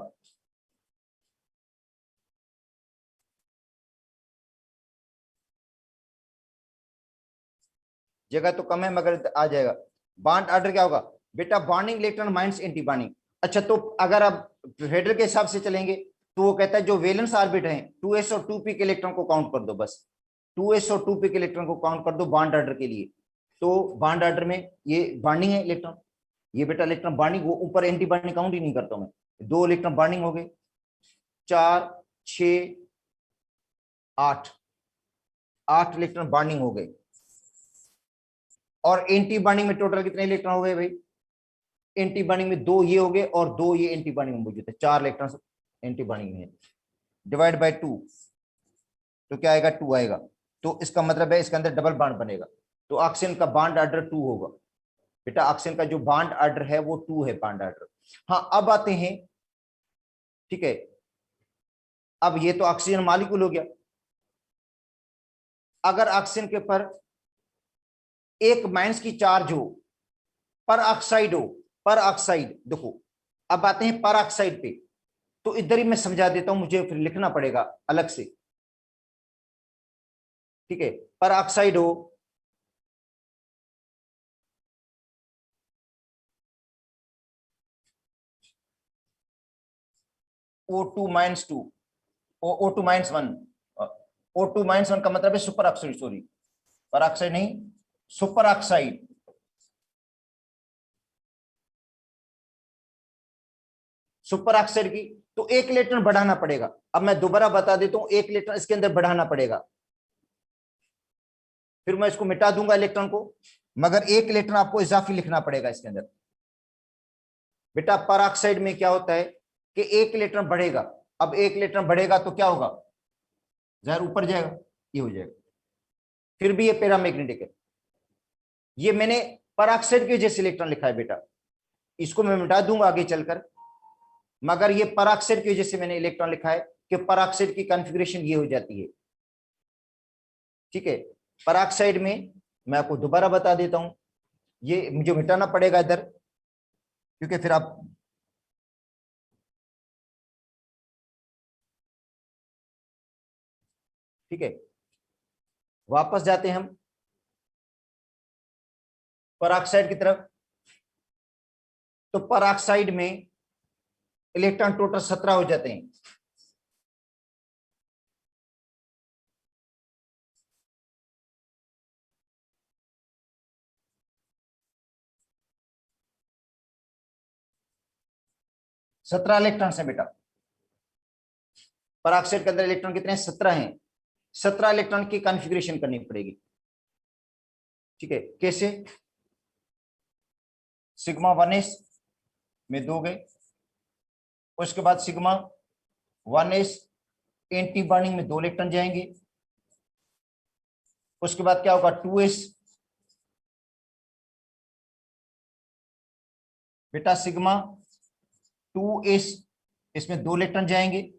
जगह तो कम है मगर आ जाएगा। बॉन्ड ऑर्डर क्या होगा बेटा, bonding electron minus anti bonding. अच्छा तो अगर आप फेडरल के हिसाब से चलेंगे तो वो कहता है जो वैलेंस ऑर्बिट है 2s और 2p के इलेक्ट्रॉन को काउंट कर दो, बस 2s और 2p के इलेक्ट्रॉन को काउंट कर दो बॉन्ड ऑर्डर के लिए। तो बॉन्ड ऑर्डर में ये बॉन्डिंग है इलेक्ट्रॉन, ये बेटा इलेक्ट्रॉन बॉन्डिंग, वो ऊपर एंटी बॉन्डिंग काउंट ही नहीं करता मैं। 2 इलेक्ट्रॉन बॉन्डिंग हो गए, 4 6 8, 8 इलेक्ट्रॉन बॉन्डिंग हो गए। और एंटी बॉन्डिंग में टोटल कितने इलेक्ट्रॉन हो गए भाई? एंटी बॉन्डिंग में 2 ये हो गए और 2 ये एंटी बॉन्डिंग में मौजूद है, 4 इलेक्ट्रॉन एंटी बॉन्डिंग में है। डिवाइड बाय 2 तो क्या आएगा? 2 आएगा। तो इसका मतलब है इसके अंदर डबल बॉन्ड बनेगा, तो ऑक्सीजन का बॉन्ड ऑर्डर 2 होगा। बेटा ऑक्सीजन का जो बॉन्ड ऑर्डर है वो 2 है बॉन्ड ऑर्डर। हाँ अब आते हैं, ठीक है, अब ये तो ऑक्सीजन मॉलिक्यूल हो गया। अगर ऑक्सीजन के ऊपर एक माइनस की चार्ज हो, पर ऑक्साइड हो, पर ऑक्साइड, देखो अब आते हैं पर ऑक्साइड पे, तो इधर ही मैं समझा देता हूं, मुझे फिर लिखना पड़ेगा अलग से, ठीक है। पर ऑक्साइड हो, O2 minus 2, O2 minus 1, O2 minus 1 का मतलब है सुपर ऑक्साइड, सॉरी पर ऑक्साइड नहीं, सुपर ऑक्साइड। सुपर ऑक्साइड की तो 1 इलेक्ट्रॉन बढ़ाना पड़ेगा। अब मैं दोबारा बता देता हूं, 1 इलेक्ट्रॉन इसके अंदर बढ़ाना पड़ेगा, फिर मैं इसको मिटा दूंगा इलेक्ट्रॉन को, मगर 1 इलेक्ट्रॉन आपको इजाफी लिखना पड़ेगा इसके अंदर। बेटा पर ऑक्साइड में क्या होता है कि 1 इलेक्ट्रॉन बढ़ेगा, अब 1 इलेक्ट्रॉन बढ़ेगा तो क्या होगा? जहर ऊपर जाएगा, ये हो जाएगा। फिर भी ये पैरामैग्नेटिक है, ये मैंने पर ऑक्साइड की वजह से इलेक्ट्रॉन लिखा है बेटा, इसको मैं मिटा दूंगा आगे चलकर, मगर ये पर ऑक्साइड की वजह से मैंने इलेक्ट्रॉन लिखा है कि पर ऑक्साइड की कॉन्फ़िगरेशन ये हो जाती है, ठीक है। पर ऑक्साइड में मैं आपको दोबारा बता देता हूं, ये मुझे मिटाना पड़ेगा इधर, क्योंकि फिर आप ठीक है, वापस जाते हैं हम पर ऑक्साइड की तरफ। तो पर ऑक्साइड में इलेक्ट्रॉन टोटल 17 हो जाते हैं। सत्रह इलेक्ट्रॉन है बेटा, पर ऑक्साइड के अंदर इलेक्ट्रॉन कितने हैं? 17 हैं। 17 इलेक्ट्रॉन की कॉन्फ़िगरेशन करनी पड़ेगी, ठीक है। कैसे? सिग्मा 1s में 2 गए, उसके बाद सिग्मा 1s एंटी बॉन्डिंग में 2 इलेक्ट्रॉन जाएंगे, उसके बाद क्या होगा? 2s, बेटा सिग्मा 2s इसमें 2 इलेक्ट्रॉन जाएंगे,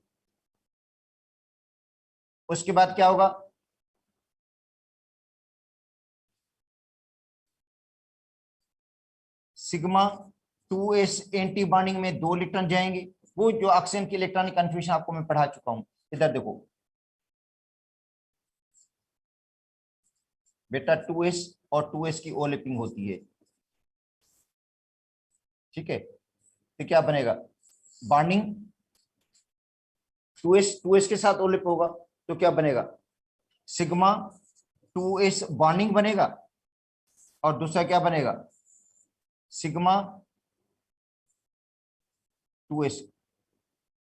उसके बाद क्या होगा? सिग्मा 2s एंटी बॉन्डिंग में 2 इलेक्ट्रॉन जाएंगे, वो जो ऑक्सीजन की इलेक्ट्रॉनिक कन्फ्यूजन आपको मैं पढ़ा चुका हूं। इधर देखो बेटा 2s और 2s की ओवरलैपिंग होती है, ठीक है। तो क्या बनेगा? बॉन्डिंग 2s के साथ ओवरलैप होगा, तो क्या बनेगा? सिग्मा 2s बॉन्डिंग बनेगा, और दूसरा क्या बनेगा? सिग्मा 2s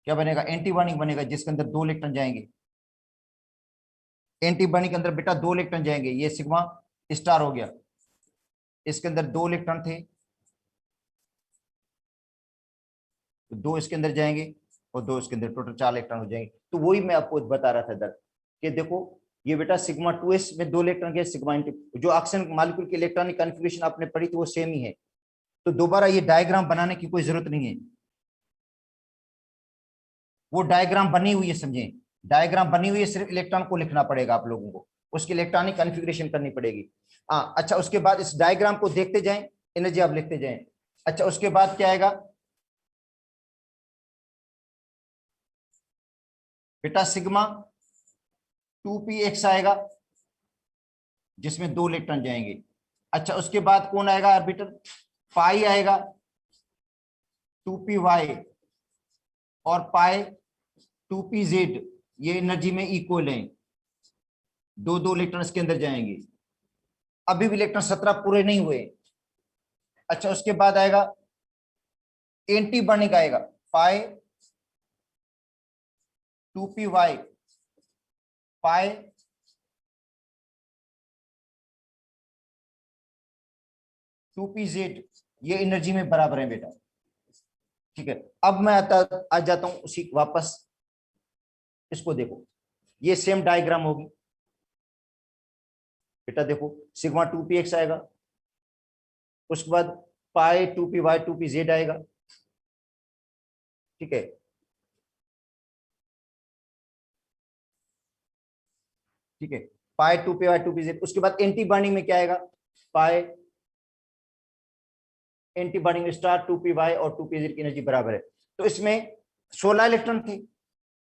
क्या बनेगा? एंटी बॉन्डिंग बनेगा, जिसके अंदर 2 इलेक्ट्रॉन जाएंगे। एंटी बॉन्डिंग के अंदर बेटा 2 इलेक्ट्रॉन जाएंगे, ये सिग्मा स्टार हो गया, इसके अंदर 2 इलेक्ट्रॉन थे, तो 2 इसके अंदर जाएंगे और 2 इसके अंदर, टोटल 4 इलेक्ट्रॉन हो जाएंगे। तो वही मैं आपको बता रहा था इधर कि देखो ये बेटा सिग्मा 2s में 2 इलेक्ट्रॉन के, सिग्मा जो ऑक्सीजन मॉलिक्यूल की इलेक्ट्रॉनिक कॉन्फ़िगरेशन आपने पढ़ी थी वो सेम ही है, तो दोबारा ये डायग्राम बनाने की कोई जरूरत नहीं है, वो डायग्राम बनी हुई है, समझे? डायग्राम बनी हुई है, सिर्फ इलेक्ट्रॉन को लिखना पड़ेगा आप लोगों को, उसकी इलेक्ट्रॉनिक कॉन्फ़िगरेशन करनी पड़ेगी। हाँ अच्छा, उसके बाद इस डायग्राम को देखते जाएं, एनर्जी आप लिखते जाएं। अच्छा उसके बाद क्या आएगा बेटा? सिग्मा 2px आएगा, जिसमें 2 इलेक्ट्रॉन जाएंगे। अच्छा उसके बाद कौन आएगा ऑर्बिटल? पाई आएगा, 2py और पाई 2pz, ये एनर्जी में इक्वल है, 2 इलेक्ट्रॉन इसके अंदर जाएंगे। अभी भी इलेक्ट्रॉन 17 पूरे नहीं हुए। अच्छा उसके बाद आएगा एंटी बॉन्डिंग आएगा पाई 2p पाई 2pz, ये एनर्जी में बराबर है बेटा। ठीक है, अब मैं आ जाता हूं उसी वापस, इसको देखो, ये सेम डायग्राम होगी बेटा। देखो सिग्मा 2px आएगा, उसके बाद पाई 2py 2pz आएगा। ठीक है, ठीक है, पाई 2py 2pz। उसके बाद एंटी बॉन्डिंग में क्या आएगा, पाई एंटी बॉन्डिंग में स्टार 2py और 2pz की एनर्जी बराबर है। तो इसमें 16 इलेक्ट्रॉन थे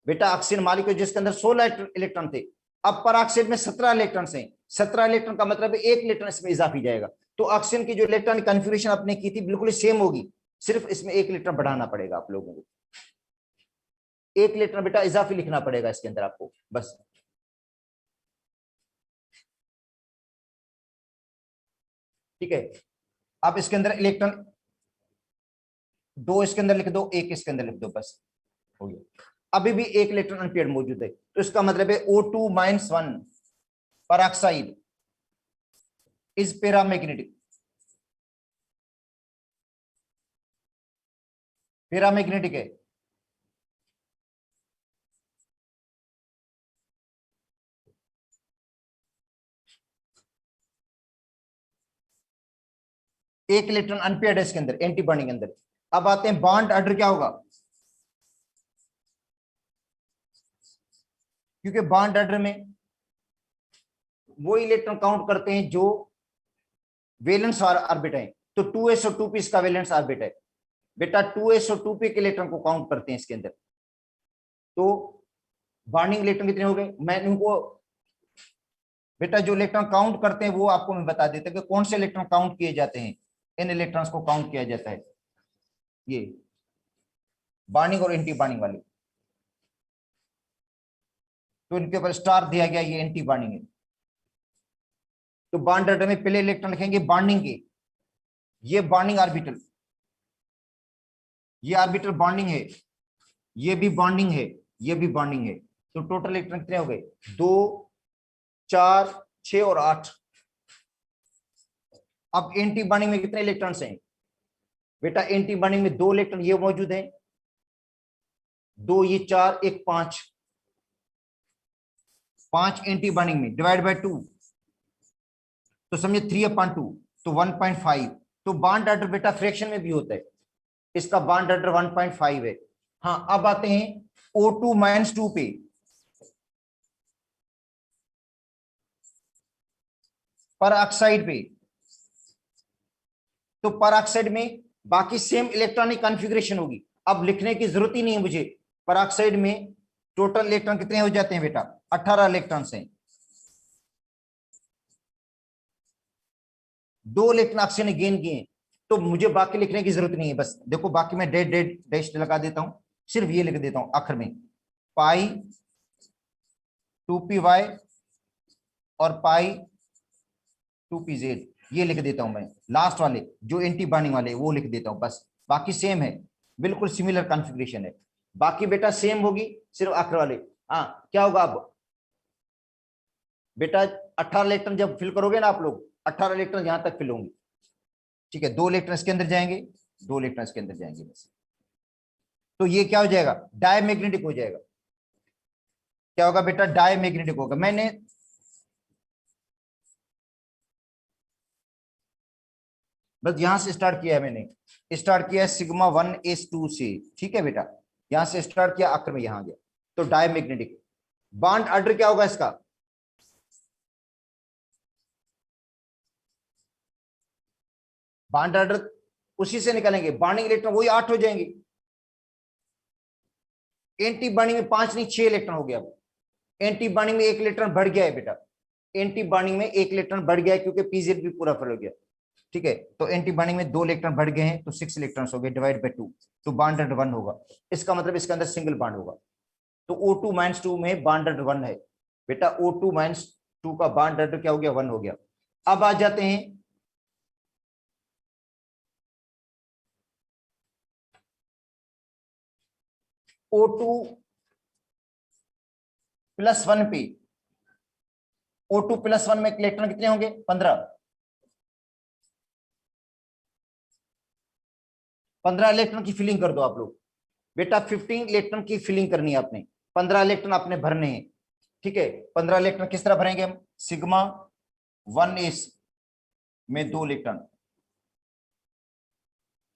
बेटा, ऑक्सीजन मॉलिक्यूल जिसके अंदर 16 इलेक्ट्रॉन थे। अब पराऑक्साइड में 17 इलेक्ट्रॉन हैं। 17 इलेक्ट्रॉन का मतलब 1 इलेक्ट्रॉन इसमें इजाफी जाएगा। तो ऑक्सीजन की जो इलेक्ट्रॉन कन्फिग्रेशन आपने की थी बिल्कुल सेम होगी, सिर्फ इसमें 1 इलेक्ट्रॉन बढ़ाना पड़ेगा आप लोगों को। 1 इलेक्ट्रॉन बेटा इजाफी लिखना पड़ेगा इसके अंदर आपको बस। ठीक है, अब इसके अंदर इलेक्ट्रॉन 2 इसके अंदर लिख दो, 1 इसके अंदर लिख दो, बस हो गया। अभी भी 1 इलेक्ट्रॉन अनपेयर्ड मौजूद है, तो इसका मतलब है O2-1 peroxide is paramagnetic. Paramagnetic है। एक इलेक्ट्रॉन अनपेयर्ड है इसके अंदर, एंटी बॉन्डिंग के अंदर। अब आते हैं बॉन्ड ऑर्डर क्या होगा, क्योंकि बॉन्ड ऑर्डर में वो इलेक्ट्रॉन काउंट करते हैं जो वैलेंस ऑर्बिट है। तो 2s और 2p इसका वैलेंस ऑर्बिट है बेटा। 2s और 2p के इलेक्ट्रॉन को काउंट करते हैं इसके अंदर। तो बॉन्डिंग इलेक्ट्रॉन कितने हो गए, मैं इनको बेटा जो इलेक्ट्रॉन काउंट करते हैं वो आपको मैं बता देता हूं कि कौन से इलेक्ट्रॉन काउंट किए जाते हैं। इन इलेक्ट्रॉन्स को काउंट किया जाता है, ये बॉन्डिंग और एंटी बॉन्डिंग वाले। तो इनके ऊपर स्टार दिया गया, ये एंटी बॉन्डिंग है। तो बॉन्ड ऑर्डर में पहले इलेक्ट्रॉन लिखेंगे बॉन्डिंग के, ये बॉन्डिंग ऑर्बिटल, ये ऑर्बिटल बॉन्डिंग है, ये भी बॉन्डिंग है, ये भी बॉन्डिंग है। तो टोटल इलेक्ट्रॉन कितने हो गए, 2 4 6 और 8। अब एंटी बॉन्डिंग में कितने इलेक्ट्रॉन्स हैं बेटा, एंटी बॉन्डिंग में 2 इलेक्ट्रॉन ये मौजूद हैं, 2 ये 4 1 5, 5 एंटी बॉन्डिंग में डिवाइड बाय 2, तो समझे 3/2, तो 1.5। तो बॉन्ड ऑर्डर बेटा फ्रैक्शन में भी होता है, इसका बॉन्ड ऑर्डर 1.5 है। हाँ, अब आते हैं O2-2 पे। पेरोक्साइड पे, तो पेरोक्साइड में बाकी सेम इलेक्ट्रॉनिक कॉन्फ़िगरेशन होगी, अब लिखने की जरूरत ही नहीं है मुझे। पेरोक्साइड में टोटल इलेक्ट्रॉन कितने हो जाते हैं बेटा, 18 इलेक्ट्रॉन्स हैं। 2 इलेक्ट्रॉन ऑक्सीजन ने गेन किए, तो मुझे बाकी लिखने की जरूरत नहीं है। बस देखो बाकी मैं डेड डेड डैश लगा देता हूं, सिर्फ ये लिख देता हूं आखिर में, पाई 2py और पाई 2pz, ये लिख देता हूं मैं। लास्ट वाले जो एंटी बॉन्डिंग वाले वो लिख देता हूं बस, बाकी सेम है, बिल्कुल सिमिलर कॉन्फ़िगरेशन है। बाकी बेटा सेम होगी, सिर्फ आखिर वाले। हाँ, क्या होगा अब बेटा, 18 इलेक्ट्रॉन जब फिल करोगे ना आप लोग, 18 इलेक्ट्रॉन यहां तक फिल होंगे। ठीक है, 2 इलेक्ट्रॉन इसके अंदर जाएंगे, 2 इलेक्ट्रॉन इसके अंदर जाएंगे बस। तो ये क्या हो जाएगा, डायमैग्नेटिक हो जाएगा। क्या होगा बेटा, डायमैग्नेटिक होगा। मैंने बस यहां से स्टार्ट किया है, मैंने स्टार्ट किया है σ1s2 से। ठीक है बेटा, यहां से स्टार्ट किया, आखिर में यहां गया। तो डायमैग्नेटिक। बॉन्ड ऑर्डर क्या होगा इसका, बॉन्ड ऑर्डर उसी से निकालेंगे, बॉन्डिंग इलेक्ट्रॉन वही 8 हो जाएंगे। एंटी बॉन्डिंग में 5 नहीं 6 इलेक्ट्रॉन हो गया। अब एंटी बॉन्डिंग में 1 इलेक्ट्रॉन बढ़ गया है बेटा, एंटी बॉन्डिंग में 1 इलेक्ट्रॉन बढ़ गया है क्योंकि पीजेड भी पूरा फिल हो गया। ठीक है, तो एंटी बॉन्डिंग में 2 इलेक्ट्रॉन बढ़ गए हैं, तो 6 इलेक्ट्रॉन्स हो गए डिवाइड बाय 2, तो बॉन्ड ऑर्डर 1 होगा। इसका मतलब इसके अंदर सिंगल बॉन्ड होगा। तो O2-2 में बॉन्ड ऑर्डर 1 है बेटा, O2-2 का बॉन्ड ऑर्डर क्या हो गया, 1 हो गया। अब आ जाते हैं O2 प्लस 1 पे O2 प्लस 1 में इलेक्ट्रॉन कितने होंगे? 15 इलेक्ट्रॉन की फिलिंग कर दो आप लोग बेटा। 15 इलेक्ट्रॉन की फिलिंग करनी है आपने, 15 इलेक्ट्रॉन आपने भरने हैं। ठीक है, 15 इलेक्ट्रॉन किस तरह भरेंगे हम? सिग्मा 1s में 2 इलेक्ट्रॉन।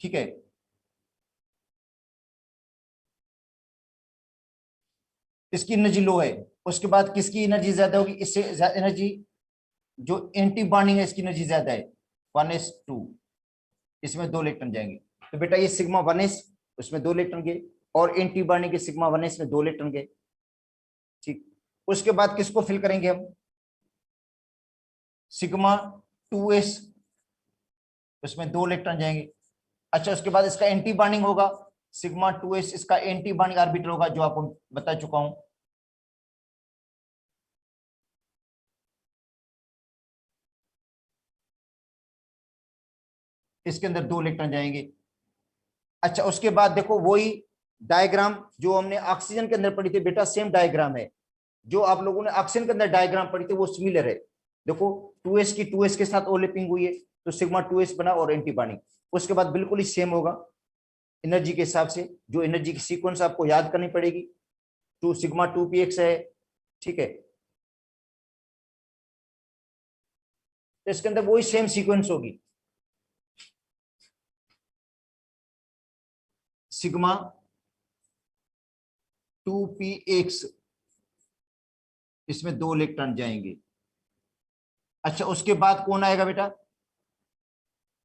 ठीक है, इसकी एनर्जी लो है। उसके बाद किसकी एनर्जी ज्यादा होगी? इससे एनर्जी जो एंटी बॉन्डिंग है इसकी एनर्जी ज्यादा है, 1s2, इसमें 2 इलेक्ट्रॉन जाएंगे। तो बेटा ये सिग्मा 1s, उसमें 2 इलेक्ट्रॉन गए, और एंटी बॉन्डिंग के सिग्मा 1s में 2 इलेक्ट्रॉन गए। ठीक, उसके बाद किसको फिल करेंगे हम? सिग्मा 2s, उसमें 2 इलेक्ट्रॉन जाएंगे। अच्छा, उसके बाद इसका एंटी बॉन्डिंग होगा, सिग्मा 2s इसका एंटी बॉन्डिंग ऑर्बिटल होगा, जो आपको बता चुका हूं। इसके अंदर 2 इलेक्ट्रॉन जाएंगे। अच्छा, उसके बाद देखो वही डायग्राम जो हमने ऑक्सीजन के अंदर पढ़ी थी बेटा, सेम डायग्राम है। जो आप लोगों ने ऑक्सीजन के अंदर डायग्राम पढ़ी थी वो सिमिलर है। देखो 2s की 2s के साथ ओवरलैपिंग हुई है, तो सिग्मा 2s बना और एंटी बॉन्डिंग। उसके बाद बिल्कुल ही सेम होगा एनर्जी के हिसाब से, जो एनर्जी की सीक्वेंस आपको याद करनी पड़ेगी। 2 सिग्मा 2px है। ठीक है, तो इसके अंदर वही सेम सीक्वेंस होगी, सिग्मा 2px, इसमें 2 इलेक्ट्रॉन जाएंगे। अच्छा, उसके बाद कौन आएगा बेटा?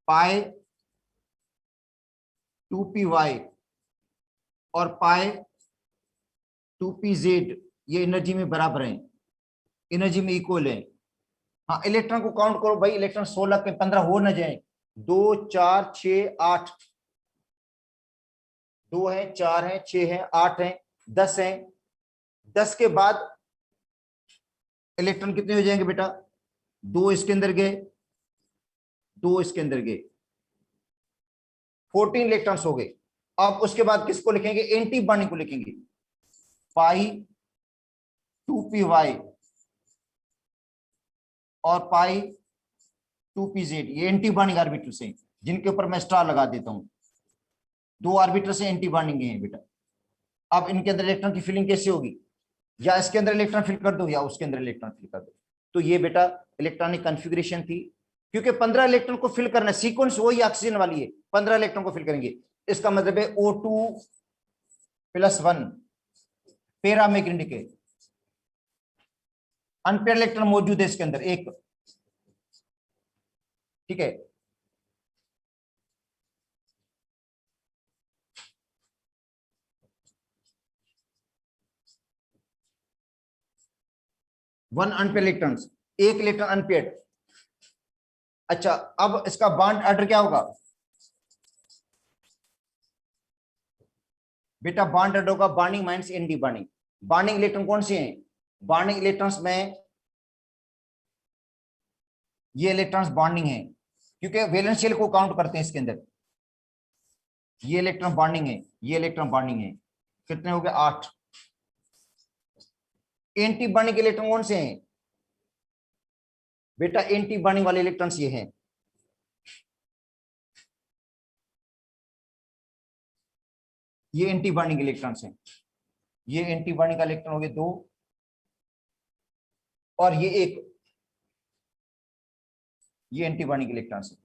पाई 2py और पाई 2pz, ये एनर्जी में बराबर है, एनर्जी में इक्वल है। हाँ, इलेक्ट्रॉन को काउंट करो भाई, इलेक्ट्रॉन 16 के 15 हो ना जाए। 2 4 6 8, 2 है, 4 है, 6 है, 8 है, 10 है। 10 के बाद इलेक्ट्रॉन कितने हो जाएंगे बेटा? 2 इसके अंदर गए, 2 इसके अंदर गए, 14 इलेक्ट्रॉन्स हो गए। अब उसके बाद किसको लिखेंगे? एंटी बॉन्डिंग को लिखेंगे, पाई 2py और पाई 2pz, ये एंटी बॉन्डिंग आर्बिटर से, जिनके ऊपर मैं स्टार लगा देता हूं। 2 आर्बिटर से एंटी बॉन्डिंग है बेटा। अब इनके अंदर इलेक्ट्रॉन की फिलिंग कैसे होगी? या इसके अंदर इलेक्ट्रॉन फिल कर दो या उसके अंदर इलेक्ट्रॉन फिल कर दो। तो ये बेटा इलेक्ट्रॉनिक कॉन्फ़िगरेशन थी, क्योंकि 15 इलेक्ट्रॉन को फिल करना, सीक्वेंस वही ऑक्सीजन वाली है, 15 इलेक्ट्रॉन को फिल करेंगे। इसका मतलब है O2 प्लस 1 पेरा मैग्नेटिक है, अनपेयर इलेक्ट्रॉन मौजूद है इसके अंदर एक। ठीक है, वन अनपेयर इलेक्ट्रॉन, एक इलेक्ट्रॉन अनपेयर्ड। अच्छा, अब इसका बॉन्ड ऑर्डर क्या होगा बेटा? बॉन्ड ऑर्डर होगा bonding minus anti bonding. Bonding electron कौन से हैं? बॉन्डिंग इलेक्ट्रॉन्स में ये इलेक्ट्रॉन्स बॉन्डिंग है, क्योंकि वैलेंस शेल को काउंट करते हैं इसके अंदर। ये इलेक्ट्रॉन बॉन्डिंग है, ये इलेक्ट्रॉन बॉन्डिंग है। कितने हो गए? 8। एंटी बॉन्डिंग इलेक्ट्रॉन कौन से हैं बेटा? एंटी बॉन्डिंग वाले इलेक्ट्रॉन्स ये हैं, ये एंटी बॉन्डिंग इलेक्ट्रॉन्स हैं। ये एंटी बॉन्डिंग का इलेक्ट्रॉन हो गए 2, और ये 1, ये एंटी बॉन्डिंग इलेक्ट्रॉन्स है।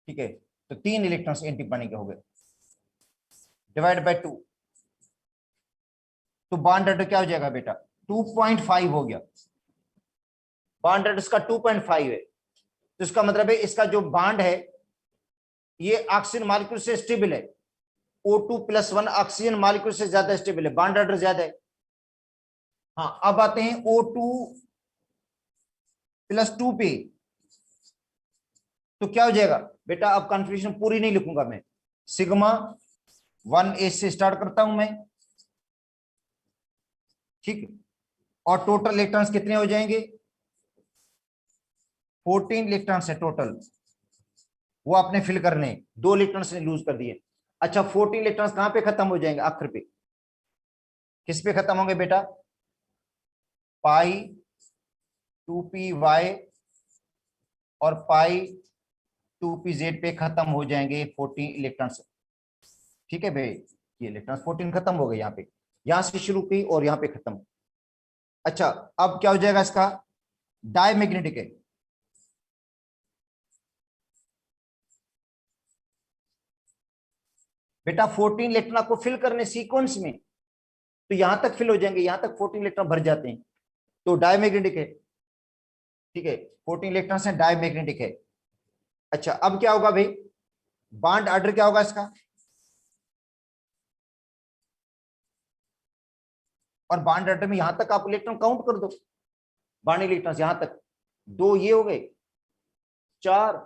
ठीक है, तो 3 इलेक्ट्रॉन्स एंटी बॉन्डिंग के हो गए, डिवाइड बाय 2। तो बॉन्ड ऑर्डर क्या हो जाएगा बेटा? 2.5 हो गया। बॉन्ड ऑर्डर इसका 2.5 है, तो इसका मतलब है इसका जो बॉन्ड है ये ऑक्सीजन मॉलिक्यूल से स्टेबल है। O2 प्लस 1 ऑक्सीजन मॉलिक्यूल से ज्यादा स्टेबल है, बॉन्ड ऑर्डर ज्यादा है। हाँ, अब आते हैं O2 प्लस 2 पे, तो क्या हो जाएगा बेटा? अब कन्फ्यूजन पूरी नहीं लिखूंगा मैं, सिग्मा 1s से स्टार्ट करता हूं मैं। ठीक, और टोटल इलेक्ट्रॉन्स कितने हो जाएंगे? 14 इलेक्ट्रॉन्स है टोटल, वो आपने फिल करने, 2 इलेक्ट्रॉन्स ने लूज कर दिए। अच्छा 14 इलेक्ट्रॉन्स कहां पे खत्म हो जाएंगे? आखिर पे किस पे खत्म होंगे बेटा? पाई 2p y और पाई 2p z पे खत्म हो जाएंगे 14 इलेक्ट्रॉन्स। ठीक है भाई, ये इलेक्ट्रॉन्स 14 खत्म हो गए यहाँ पे, यहां से शुरू की और यहाँ पे खत्म। अच्छा अब क्या हो जाएगा इसका? डायमैग्नेटिक है। बेटा 14 इलेक्ट्रॉन आपको फिल करने सीक्वेंस में, तो यहां तक फिल हो जाएंगे, यहां तक 14 इलेक्ट्रॉन भर जाते हैं, तो डायमैग्नेटिक है। ठीक है, 14 इलेक्ट्रॉन है, डायमैग्नेटिक है। अच्छा अब क्या होगा भाई? बॉन्ड ऑर्डर क्या होगा इसका? और बॉन्ड ऑर्डर में यहां तक आप इलेक्ट्रॉन काउंट कर दो, बॉन्ड इलेक्ट्रॉन यहां तक, दो ये हो गए, 4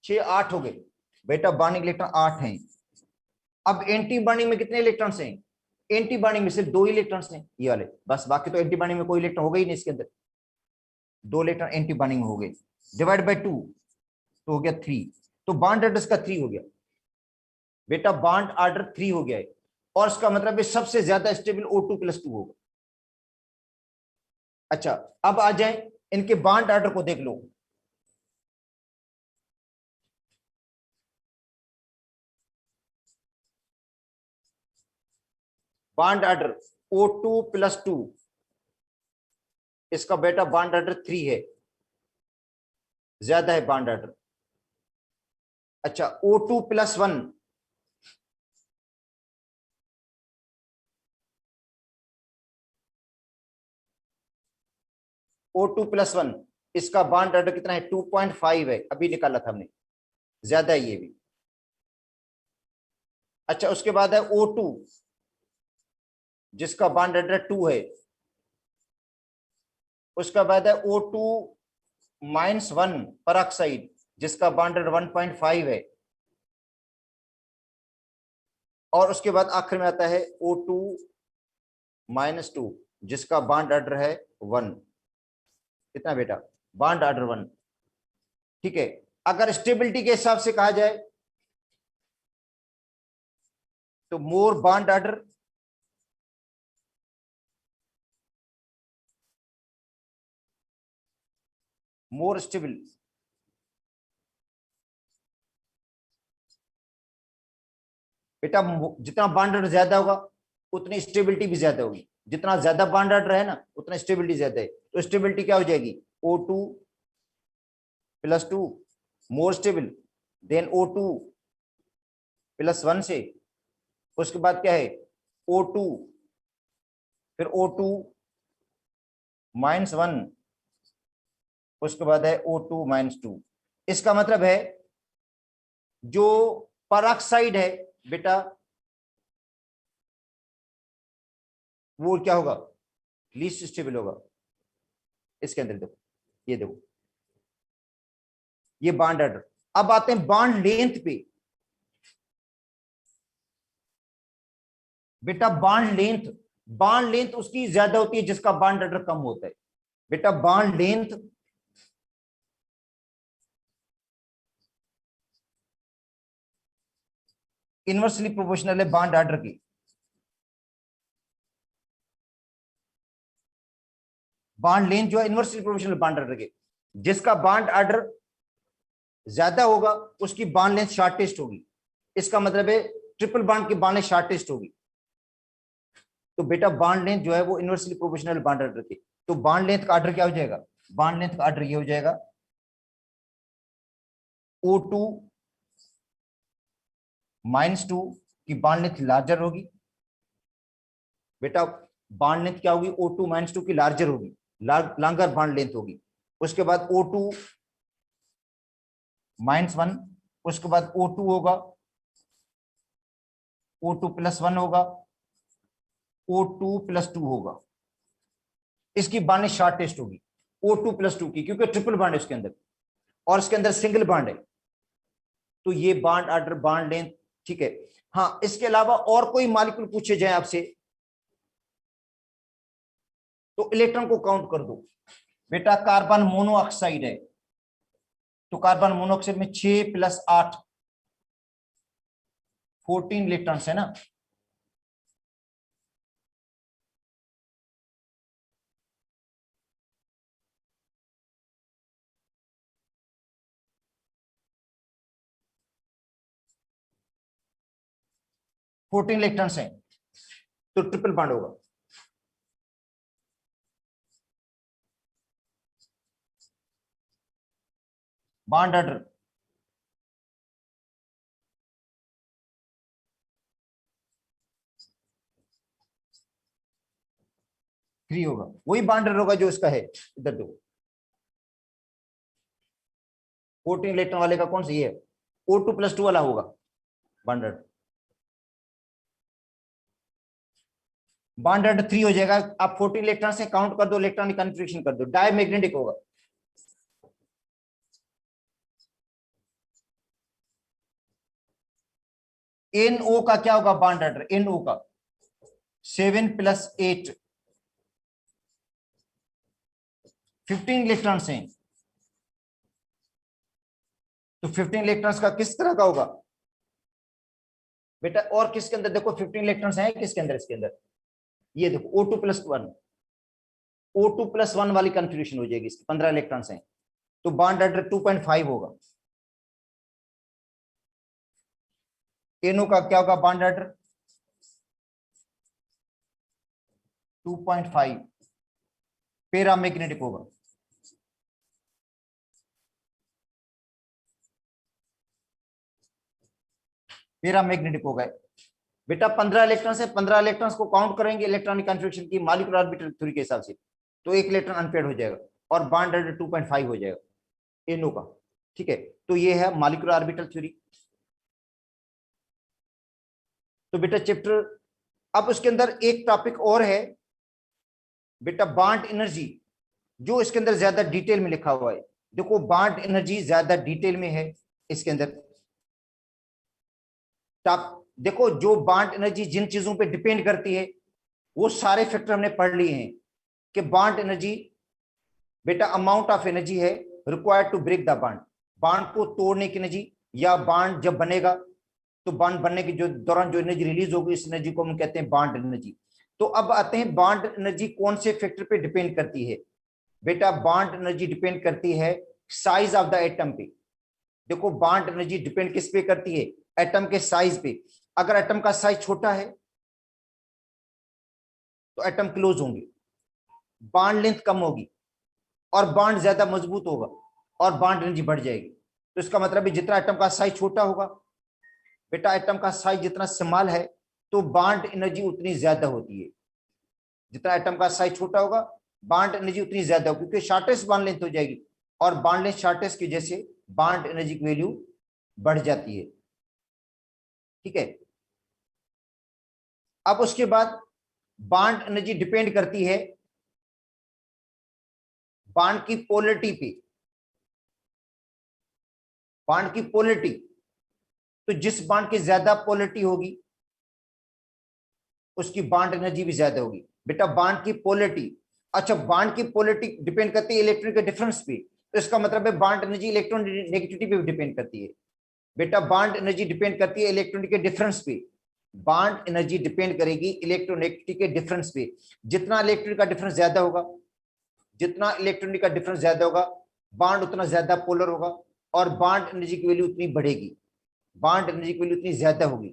6 8 हो गए। बेटा बॉन्डिंग इलेक्ट्रॉन 8 हैं। अब एंटी बॉन्डिंग में कितने इलेक्ट्रॉन्स हैं? एंटी बॉन्डिंग में सिर्फ 2 इलेक्ट्रॉन्स हैं, ये वाले बस, बाकी तो एंटी बॉन्डिंग में कोई इलेक्ट्रॉन होगा ही नहीं इसके अंदर। 2 इलेक्ट्रॉन एंटी बॉन्डिंग में हो गए, डिवाइड बाय 2 तो हो गया 3। तो बॉन्ड ऑर्डर का 3 हो गया बेटा, बॉन्ड ऑर्डर 3 हो गया है। और इसका मतलब है सबसे ज्यादा स्टेबल O2+2 होगा। अच्छा अब आ जाए इनके बॉन्ड ऑर्डर को देख लो। बॉन्ड ऑर्डर O2+2, इसका बेटा बॉन्ड ऑर्डर 3 है, ज्यादा है बॉन्ड ऑर्डर। अच्छा O2+1, O2+1 इसका बॉन्ड ऑर्डर कितना है? 2.5 है, अभी निकाला था हमने, ज्यादा है ये भी। अच्छा उसके बाद है O2 जिसका बॉन्ड ऑर्डर 2 है। उसके बाद है O2-1 पेरोक्साइड जिसका बॉन्ड ऑर्डर 1.5 है। और उसके बाद आखिर में आता है O2-2 जिसका बॉन्ड ऑर्डर है 1। कितना बेटा? Bond order 1। ठीक है, अगर स्टेबिलिटी के हिसाब से कहा जाए तो मोर बॉन्ड ऑर्डर, मोर स्टेबल। बेटा जितना बॉन्ड ऑर्डर ज्यादा होगा उतनी स्टेबिलिटी भी ज्यादा होगी, जितना ज्यादा बॉन्ड ऑर्डर है ना उतना स्टेबिलिटी ज्यादा है। तो स्टेबिलिटी क्या हो जाएगी? O2+2 more stable then O2+1 से। उसके बाद क्या है? O2 फिर O2-1, उसके बाद है O2-2। इसका मतलब है जो पेरोक्साइड है बेटा वो क्या होगा? लीस्ट स्टेबल होगा। इसके अंदर देखो, ये देखो, ये बॉन्ड ऑर्डर। अब आते हैं बॉन्ड लेंथ पे। बेटा बॉन्ड लेंथ उसकी ज्यादा होती है जिसका बॉन्ड ऑर्डर कम होता है। बेटा बॉन्ड लेंथ इनवर्सली प्रोपोर्शनल है बॉन्ड ऑर्डर की। बॉन्ड लेंथ जो है इनवर्सली प्रोपोर्शनल बॉन्ड ऑर्डर के। जिसका बॉन्ड ऑर्डर ज्यादा होगा उसकी बॉन्ड लेंथ शॉर्टेस्ट होगी। इसका मतलब है ट्रिपल बॉन्ड की बॉन्ड लेंथ शॉर्टेस्ट होगी। तो बेटा बॉन्ड लेंथ जो है वो इनवर्सली प्रोपोर्शनल बॉन्ड ऑर्डर की। तो बॉन्ड लेंथ का ऑर्डर क्या हो जाएगा? बॉन्ड लेंथ का ऑर्डर ये हो जाएगा O2-2 की बॉन्ड लेंथ लार्जर होगी। बेटा बॉन्ड लेंथ क्या होगी? O2-2 की लार्जर होगी, लॉन्गर बॉन्ड लेंथ होगी। उसके बाद O2-1, उसके बाद O2 होगा, O2+1 होगा, O2+2 होगा। इसकी बॉन्ड शॉर्टेस्ट होगी O2+2 की, क्योंकि ट्रिपल बॉन्ड है उसके अंदर और इसके अंदर सिंगल बॉन्ड है। तो ये बॉन्ड ऑर्डर बॉन्ड लेंथ। ठीक है, हाँ इसके अलावा और कोई मॉलिक्यूल पूछे जाए आपसे तो इलेक्ट्रॉन को काउंट कर दो। बेटा कार्बन मोनोऑक्साइड है तो कार्बन मोनोऑक्साइड में 6 + 8 14 इलेक्ट्रॉन्स है ना, फोर्टीन इलेक्ट्रॉन्स हैं तो ट्रिपल बॉन्ड होगा। बॉन्ड ऑर्डर थ्री होगा, वही बॉन्ड ऑर्डर होगा जो इसका है। इधर देखो 14 इलेक्ट्रॉन वाले का कौन सा ये है, O2+2 वाला होगा बॉन्ड ऑर्डर। बॉन्ड ऑर्डर 3 हो जाएगा। आप 14 इलेक्ट्रॉन से काउंट कर दो, इलेक्ट्रॉनिक कन्फिग्रेशन कर दो, डायमैग्नेटिक होगा। NO का क्या होगा बॉन्ड ऑर्डर, NO का 7+8, 15 इलेक्ट्रॉन्स हैं तो 15 इलेक्ट्रॉन्स का किस तरह का होगा बेटा, और किसके अंदर देखो 15 इलेक्ट्रॉन्स हैं किसके अंदर, इसके अंदर ये देखो O2+1, O2+1 वाली कन्फिग्रेशन हो जाएगी, इसकी 15 इलेक्ट्रॉन्स हैं तो बॉन्ड ऑर्डर 2.5 होगा। NO का क्या होगा बॉन्ड ऑर्डर 2.5, पैरामैग्नेटिक होगा। पैरामैग्नेटिक होगा बेटा। 15 इलेक्ट्रॉन से 15 इलेक्ट्रॉन्स को काउंट करेंगे इलेक्ट्रॉनिक कन्फिग्रेशन की मॉलिक्यूलर ऑर्बिटल थ्योरी के हिसाब से, तो एक इलेक्ट्रॉन अनपेयर्ड हो जाएगा और बॉन्ड ऑर्डर 2.5 हो जाएगा NO का। ठीक है, तो ये है मॉलिक्यूलर ऑर्बिटल थ्योरी। तो बेटा चैप्टर, अब उसके अंदर एक टॉपिक और है बेटा, बॉन्ड एनर्जी, जो इसके अंदर ज्यादा डिटेल में लिखा हुआ है। देखो बॉन्ड एनर्जी ज्यादा डिटेल में है इसके अंदर। देखो जो बॉन्ड एनर्जी जिन चीजों पे डिपेंड करती है वो सारे फैक्टर हमने पढ़ लिए हैं कि बॉन्ड एनर्जी बेटा अमाउंट ऑफ एनर्जी है required to break the bond, bond को तोड़ने की एनर्जी, या बॉन्ड जब बनेगा तो बॉन्ड बनने के जो दौरान जो एनर्जी रिलीज होगी इस एनर्जी को हम कहते हैं बॉन्ड एनर्जी। तो अब आते हैं बॉन्ड एनर्जी कौन से फैक्टर पे डिपेंड करती है बेटा, बॉन्ड एनर्जी डिपेंड करती है साइज ऑफ द एटम पे। देखो बॉन्ड एनर्जी डिपेंड किस पे करती है, एटम के साइज पे। अगर एटम का साइज छोटा है तो एटम क्लोज होंगे, बॉन्ड लेंथ कम होगी, और बॉन्ड ज्यादा मजबूत होगा और बॉन्ड एनर्जी बढ़ जाएगी। तो इसका मतलब है जितना एटम का साइज छोटा होगा बेटा, एटम का साइज जितना स्मॉल है तो बॉन्ड एनर्जी उतनी ज्यादा होती है। जितना एटम का साइज छोटा होगा बॉन्ड एनर्जी उतनी ज्यादा होगी, क्योंकि शॉर्टेस्ट बॉन्ड लेंथ हो जाएगी, और बॉन्ड लेंथ शॉर्टेस्ट की वजह से बॉन्ड एनर्जी की वैल्यू बढ़ जाती है। ठीक है, अब उसके बाद बॉन्ड एनर्जी डिपेंड करती है बॉन्ड की पोलरिटी पे। बॉन्ड की पोलरिटी, तो जिस बॉन्ड की ज्यादा पोलरिटी होगी उसकी बॉन्ड एनर्जी भी ज्यादा होगी बेटा। बॉन्ड की पोलरिटी, अच्छा बॉन्ड की पोलरिटी डिपेंड करती है इलेक्ट्रॉन के डिफरेंस पे, तो इसका मतलब है बॉन्ड एनर्जी इलेक्ट्रॉन नेगेटिविटी पे भी डिपेंड करती है बेटा। बॉन्ड एनर्जी डिपेंड करती है इलेक्ट्रॉन के डिफरेंस पे, बॉन्ड एनर्जी डिपेंड करेगी इलेक्ट्रोनेगेटिविटी के डिफरेंस पे। जितना इलेक्ट्रॉन का डिफरेंस ज्यादा होगा, जितना इलेक्ट्रॉन का डिफरेंस ज्यादा होगा बॉन्ड उतना ज्यादा पोलर होगा, और बॉन्ड एनर्जी की वैल्यू उतनी बढ़ेगी, बॉन्ड एनर्जी की वैल्यू उतनी ज्यादा होगी।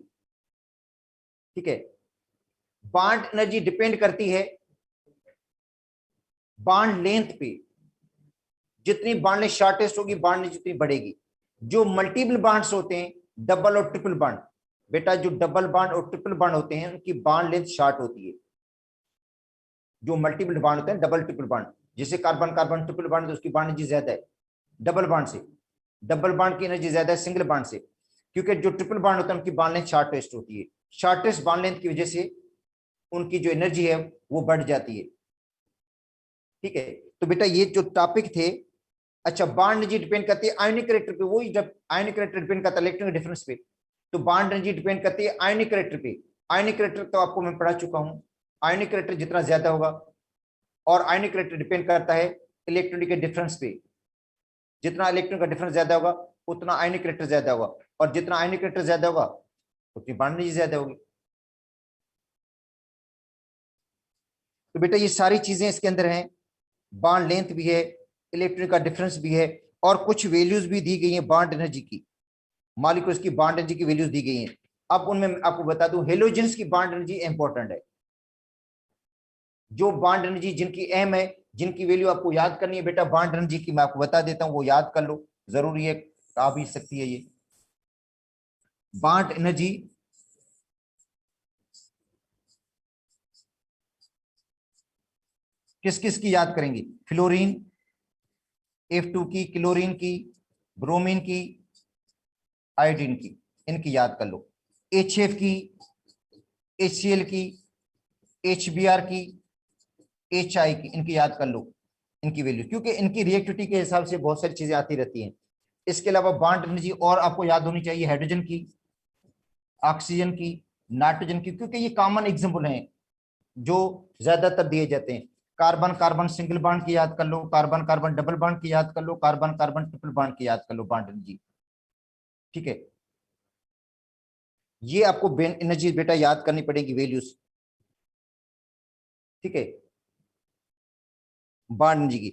ठीक है, बॉन्ड एनर्जी डिपेंड करती है बॉन्ड लेंथ पे। जितनी बॉन्ड लेंथ शॉर्टेस्ट होगी बॉन्ड लेंथ जितनी बढ़ेगी। जो मल्टीपल बॉन्ड्स होते हैं, डबल और ट्रिपल बॉन्ड बेटा, जो डबल बॉन्ड और ट्रिपल बॉन्ड होते हैं उनकी बॉन्ड लेंथ शॉर्ट होती है। जो मल्टीपल बॉन्ड होते हैं डबल ट्रिपल बॉन्ड, जैसे कार्बन कार्बन ट्रिपल बॉन्ड तो उसकी बॉन्ड एनर्जी ज्यादा है डबल बॉन्ड से, डबल बॉन्ड की एनर्जी ज्यादा है सिंगल बॉन्ड से, क्योंकि जो ट्रिपल बॉन्ड होता है उनकी बॉन्ड लेंथ शॉर्टेस्ट होती है। शॉर्टेस्ट बॉन्ड लेंथ की वजह से उनकी जो एनर्जी है वो बढ़ जाती है। ठीक है, तो बेटा ये जो टॉपिक थे, अच्छा बॉन्ड एनर्जी डिपेंड करती है आयनिक करेक्टर पे, वही जब आयनिक करेक्टर डिपेंड करता है इलेक्ट्रॉन के डिफरेंस पे, तो बॉन्ड एनर्जी डिपेंड करती है आयनिक करेक्टर पे। आयनिक करेक्टर तो आपको मैं पढ़ा चुका हूं, आयनिक करेक्टर जितना ज्यादा होगा, और आयनिक करेक्टर डिपेंड करता है इलेक्ट्रॉन के डिफरेंस पे। जितना इलेक्ट्रॉन का डिफरेंस ज्यादा होगा उतना आयनिक करेक्टर ज्यादा होगा, और जितना आयनिक करेक्टर ज्यादा होगा उतनी बॉन्ड एनर्जी ज्यादा होगी। तो बेटा ये सारी चीजें इसके अंदर हैं, बॉन्ड लेंथ भी है, इलेक्ट्रॉन का डिफरेंस भी है, और कुछ वैल्यूज भी दी गई हैं बॉन्ड एनर्जी की, मॉलिक्यूल्स की बॉन्ड एनर्जी की वैल्यूज दी गई हैं। अब उनमें आपको बता दूं, हेलोजेंस की बॉन्ड एनर्जी इंपॉर्टेंट है। जो बॉन्ड एनर्जी जिनकी एम है, जिनकी वैल्यू आपको याद करनी है बेटा बॉन्ड एनर्जी की, मैं आपको बता देता हूं, वो याद कर लो, जरूरी है, आ भी सकती है ये बॉन्ड एनर्जी। किस किस की याद करेंगे? फ्लोरीन, F2 की, क्लोरीन की, ब्रोमीन की, आयोडीन की, इनकी याद कर लो। HF की, HCl की, HBr की, HI की, इनकी याद कर लो, इनकी वैल्यू, क्योंकि इनकी रिएक्टिविटी के हिसाब से बहुत सारी चीजें आती रहती हैं। इसके अलावा बॉन्ड एनर्जी और आपको याद होनी चाहिए हाइड्रोजन की, ऑक्सीजन की, नाइट्रोजन की, क्योंकि ये कॉमन एग्जांपल हैं जो ज्यादातर दिए जाते हैं। कार्बन कार्बन सिंगल बॉन्ड की याद कर लो, कार्बन कार्बन डबल बॉन्ड की याद कर लो, कार्बन कार्बन ट्रिपल बॉन्ड की याद कर लो बॉन्ड एनर्जी। ठीक है, ये आपको एनर्जी बेटा याद करनी पड़ेगी, वैल्यूज। ठीक है, बॉन्ड एनर्जी की।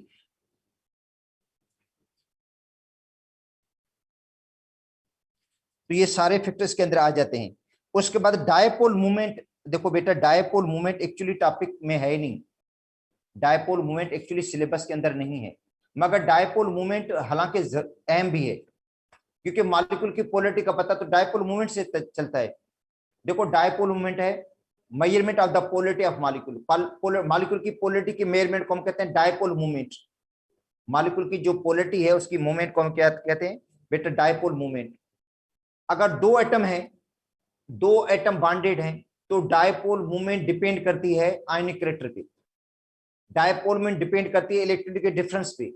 तो ये सारे फैक्टर्स के अंदर आ जाते हैं। उसके बाद डायपोल मूवमेंट, देखो बेटा डायपोल मूवमेंट एक्चुअली टॉपिक में है नहीं, डायपोल मूवमेंट एक्चुअली सिलेबस के अंदर नहीं है, मगर डायपोल मूवमेंट हालांकि अहम भी है, क्योंकि मॉलिक्यूल की पोलैरिटी का पता तो डायपोल मूवमेंट से चलता है। देखो डायपोल मूवमेंट है measurement of the polarity of molecule, molecule की पोलैरिटी के मेजरमेंट को हम कहते हैं डायपोल मूवमेंट। मॉलिक्यूल की जो पोलैरिटी है उसकी मूवमेंट को हम क्या कहते हैं बेटा? Dipole movement. अगर दो एटम है, दो एटम बॉन्डेड हैं, तो डायपोल मूवमेंट डिपेंड करती है आयनिक करेक्टर पे, डायपोल मूवमेंट डिपेंड करती है इलेक्ट्रॉन के डिफरेंस पे।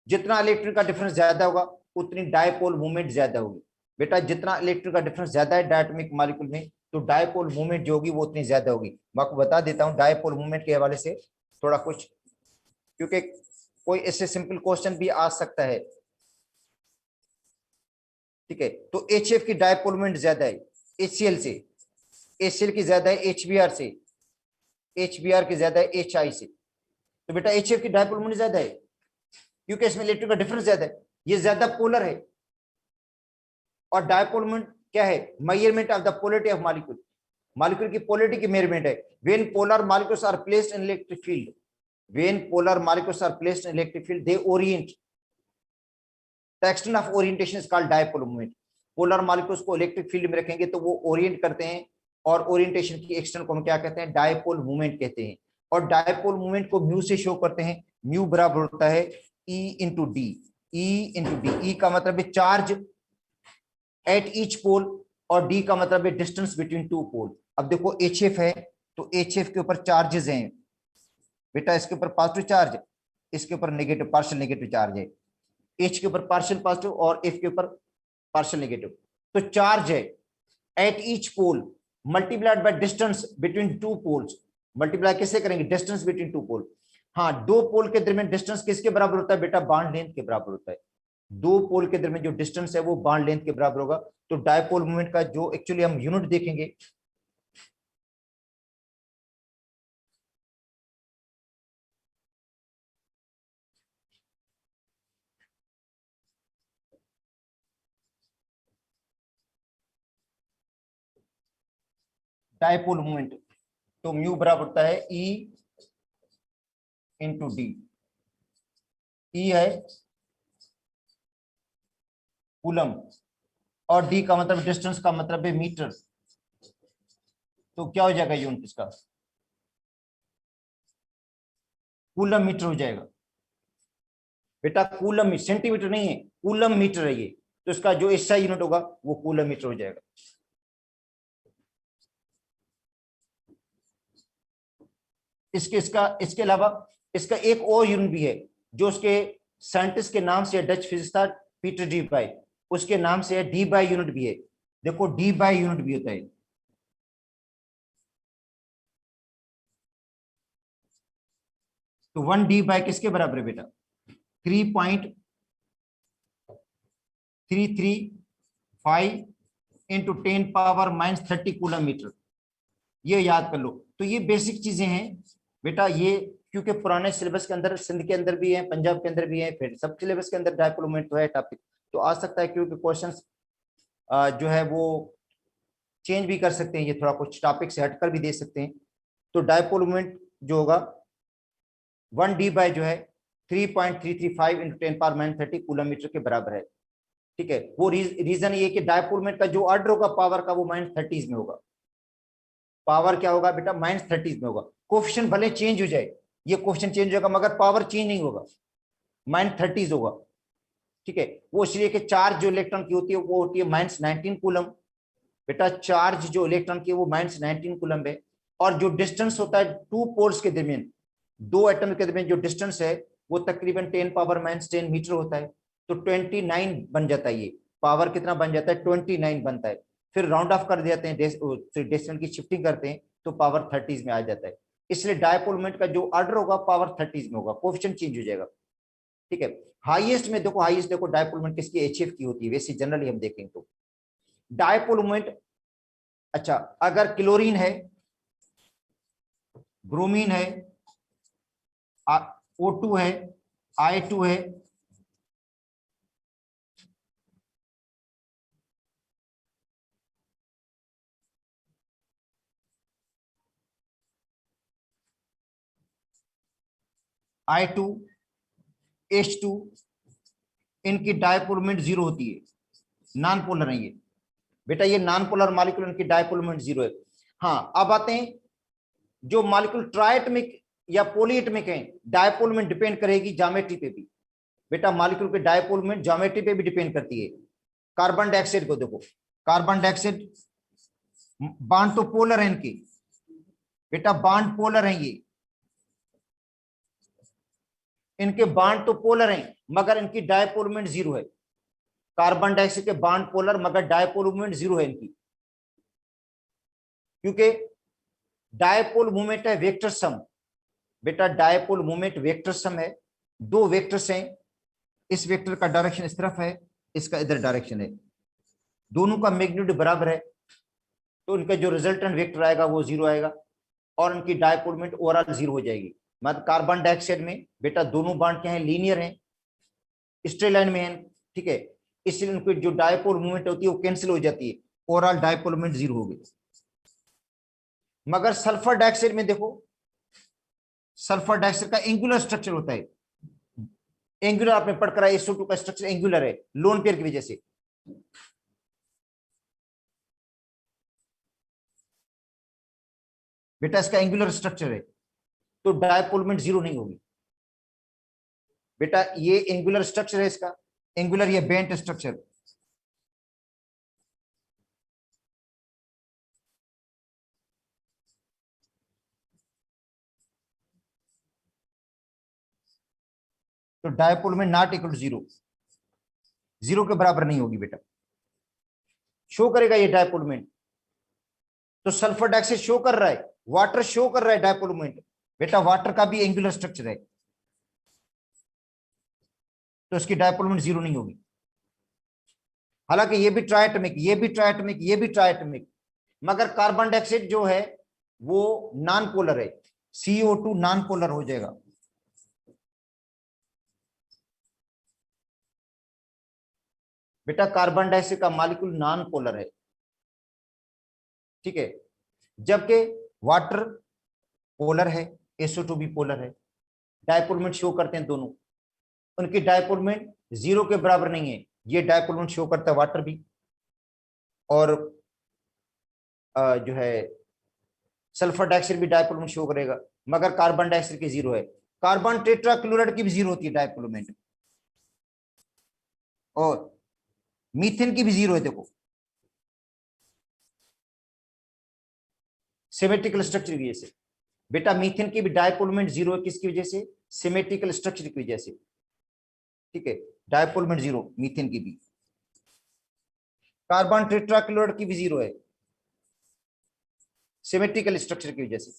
जितना इलेक्ट्रॉन का डिफरेंस ज्यादा होगा उतनी डायपोल मूवमेंट ज्यादा होगी। बेटा जितना इलेक्ट्रॉन का डिफरेंस ज्यादा है डायटोमिक मॉलिक्यूल में, तो डायपोल मूवमेंट जो होगी वो उतनी ज्यादा होगी। मैं आपको बता देता हूं डायपोल मूवमेंट के हवाले से थोड़ा कुछ, क्योंकि कोई ऐसे सिंपल क्वेश्चन भी आ सकता है। ठीक है, तो HF की डायपोल मूवमेंट ज्यादा है HCl से, HCl की ज्यादा है HBr से, HBr की ज्यादा है HI से। तो बेटा HF की डायपोल मूवमेंट ज्यादा है क्योंकि इसमें इलेक्ट्रॉन का डिफरेंस ज्यादा है, ये ज्यादा पोलर है। और डायपोल मूवमेंट क्या है? Measurement of the polarity of molecule, molecule की पोलैरिटी की मेजरमेंट है। When polar molecules are placed in electric field, when polar molecules are placed in electric field they orient, the extent of orientation is called dipole movement. Polar molecules को electric field में रखेंगे तो वो Orient करते हैं, और orientation की extent को हम क्या कहते हैं? डायपोल मूवमेंट कहते हैं। और डायपोल मूवमेंट को म्यू से शो करते हैं, म्यू बराबर होता है E into D, E into D. E का मतलब है चार्ज एट ईच पोल, और डी का मतलब है डिस्टेंस बिटवीन टू पोल। अब देखो HF है, तो HF के ऊपर चार्जेस हैं बेटा, इसके ऊपर पॉजिटिव चार्ज, इसके ऊपर नेगेटिव पार्शियल नेगेटिव चार्ज है। H के ऊपर पार्शियल पॉजिटिव और F के ऊपर पार्शियल नेगेटिव। तो चार्ज है at each pole multiplied by distance between two poles. Multiply कैसे करेंगे? Distance between two pole. हाँ, दो पोल के दरमियान डिस्टेंस किसके बराबर होता है बेटा? बॉन्ड लेंथ के बराबर होता है। दो पोल के दरमियान जो डिस्टेंस है वो बॉन्ड लेंथ के बराबर होगा। तो डायपोल मूवमेंट का जो एक्चुअली हम यूनिट देखेंगे, डायपोल मूवमेंट, तो म्यू बराबर होता है E इंटू डी। E है कूलम, और डी का मतलब डिस्टेंस का मतलब है मीटर। तो क्या हो जाएगा यूनिट इसका? कूलम मीटर हो जाएगा बेटा। कूलम सेंटीमीटर नहीं है, कूलम मीटर है ये। तो इसका जो एसआई यूनिट होगा वो कूलम मीटर हो जाएगा। इसके अलावा इसका एक और यूनिट भी है जो उसके साइंटिस्ट के नाम से, डच फिजिक्स था पीटर डी बाई, उसके नाम से है डी बाई यूनिट भी है। देखो डी बाई यूनिट भी होता है। तो 1 D बाई किसके बराबर है बेटा? 3.335 इंटू 10⁻³ कूलम मीटर, ये याद कर लो। तो ये बेसिक चीजें हैं बेटा, ये क्योंकि पुराने सिलेबस के अंदर सिंध के अंदर भी है, पंजाब के अंदर भी है, फिर सब सिलेबस के अंदर डायपोल मोमेंट तो है टॉपिक, तो आ सकता है क्योंकि क्वेश्चंस जो है वो चेंज भी कर सकते हैं, ये थोड़ा कुछ टॉपिक से हटकर भी दे सकते हैं। तो डायपोल मोमेंट जो होगा 1D बाय जो है 3.335 इंटू 10⁻³ कूलम मीटर के बराबर है। ठीक है, वो रीजन ये कि डायपोल मोमेंट का जो ऑर्डर होगा पावर का वो -30s में होगा। पावर क्या होगा बेटा, -30s में होगा। कोफिशिएंट भले चेंज हो जाए, ये क्वेश्चन चेंज होगा मगर पावर चेंज नहीं होगा, -30s होगा। ठीक है, वो इसलिए कि चार्ज जो इलेक्ट्रॉन की होती है वो होती है -19 कूलम। बेटा चार्ज जो इलेक्ट्रॉन की है वो -19 कूलम है, और जो डिस्टेंस होता है टू पोल्स के दरमियान, दो एटम के दरमियान जो डिस्टेंस है वो तकरीबन 10⁻10 मीटर होता है। तो 29 बन जाता है, ये पावर कितना बन जाता है, 29 बनता है। फिर राउंड ऑफ कर देते हैं, डिस्टेंस की शिफ्टिंग करते हैं तो पावर 30s में आ जाता है। इसलिए डायपोल मोमेंट का जो ऑर्डर होगा पावर 30s में होगा, कोएफिशिएंट चेंज हो जाएगा। ठीक है, हाईएस्ट में देखो, हाईएस्ट देखो डायपोल मोमेंट किसकी, एचएफ की होती है वैसे जनरली हम देखें तो डायपोल मोमेंट। अच्छा, अगर क्लोरीन है, ब्रोमीन है, O2 है, I2 है, I2, H2, इनकी डायपोल मोमेंट 0 होती है, नॉन पोलर है ये बेटा, ये नॉन पोलर मॉलिक्यूल, इनकी डायपोल मोमेंट 0 है। हाँ, अब आते हैं जो मॉलिक्यूल ट्राइएटमिक या पॉलीएटमिक है, डायपोल मोमेंट डिपेंड करेगी ज्योमेट्री पे भी। बेटा मॉलिक्यूल के डायपोल मोमेंट ज्योमेट्री पे भी डिपेंड करती है। कार्बन डाइऑक्साइड को देखो, कार्बन डाइऑक्साइड बॉन्ड तो पोलर है इनकी, बेटा बॉन्ड पोलर है ये, इनके बॉन्ड तो पोलर हैं मगर इनकी डायपोल मोमेंट 0 है। कार्बन डाइऑक्साइड के बॉन्ड पोलर मगर डायपोल मोमेंट 0 है इनकी, क्योंकि डायपोल मोमेंट है वेक्टर सम। बेटा डायपोल मोमेंट वेक्टर सम है, दो वेक्टर्स हैं, इस वेक्टर का डायरेक्शन इस तरफ है, इसका इधर डायरेक्शन है, दोनों का मैग्नीट्यूड बराबर है, तो इनका जो रिजल्टेंट वेक्टर आएगा वो 0 आएगा और इनकी डायपोल मोमेंट ओवरऑल 0 हो जाएगी। मतलब कार्बन डाइऑक्साइड में बेटा दोनों बॉन्ड क्या है, लीनियर है, स्ट्रेट लाइन में है। ठीक है, इसलिए उनकी जो डायपोल मूवमेंट होती है वो कैंसिल हो जाती है, ओवरऑल डायपोल मूवमेंट 0 हो गई। मगर सल्फर डाइऑक्साइड में देखो, सल्फर डाइऑक्साइड का एंगुलर स्ट्रक्चर होता है, एंगुलर आपने पढ़कर आए, SO2 का स्ट्रक्चर एंगुलर है लोन पेयर की वजह से। बेटा इसका एंगुलर स्ट्रक्चर है तो डायपोल मूवमेंट 0 नहीं होगी। बेटा ये एंगुलर स्ट्रक्चर है इसका, एंगुलर या बेंट स्ट्रक्चर। तो डायपोल में नॉट इक्वल टू 0, 0 के बराबर नहीं होगी बेटा, शो करेगा ये डायपोल मोमेंट। तो सल्फर डाइऑक्साइड शो कर रहा है, वाटर शो कर रहा है डायपोल मोमेंट, बेटा वाटर का भी एंगुलर स्ट्रक्चर है तो इसकी डायपोल मोमेंट 0 नहीं होगी। हालांकि ये भी ट्राइएटमिक, ये भी ट्राइएटमिक, ये भी ट्राइएटमिक, मगर कार्बन डाइऑक्साइड जो है वो नॉन पोलर है, CO2 नॉन पोलर हो जाएगा। बेटा कार्बन डाइऑक्साइड का मॉलिक्यूल नॉन पोलर है, ठीक है, जबकि वाटर पोलर है, SO2 भी पोलर है, डायपोल मोमेंट शो करते हैं दोनों, उनकी डायपोल मोमेंट 0 के बराबर नहीं है, ये डायपोल मोमेंट शो करता है वाटर भी, और जो है सल्फर डाइऑक्साइड भी डायपोल मोमेंट शो करेगा, मगर कार्बन डाइऑक्साइड की 0 है। कार्बन टेट्राक्लोराइड की भी 0 होती है डायपोल मोमेंट, और मीथेन की भी 0 है। देखो सिमेट्रिकल स्ट्रक्चर की वजह से, बेटा मीथेन की भी डायपोल मोमेंट 0 है, किसकी वजह से, सिमेट्रिकल स्ट्रक्चर की वजह से। ठीक है, डायपोल मोमेंट 0 मीथेन की भी, कार्बन टेट्राक्लोराइड की भी 0 है, सिमेट्रिकल स्ट्रक्चर की वजह से।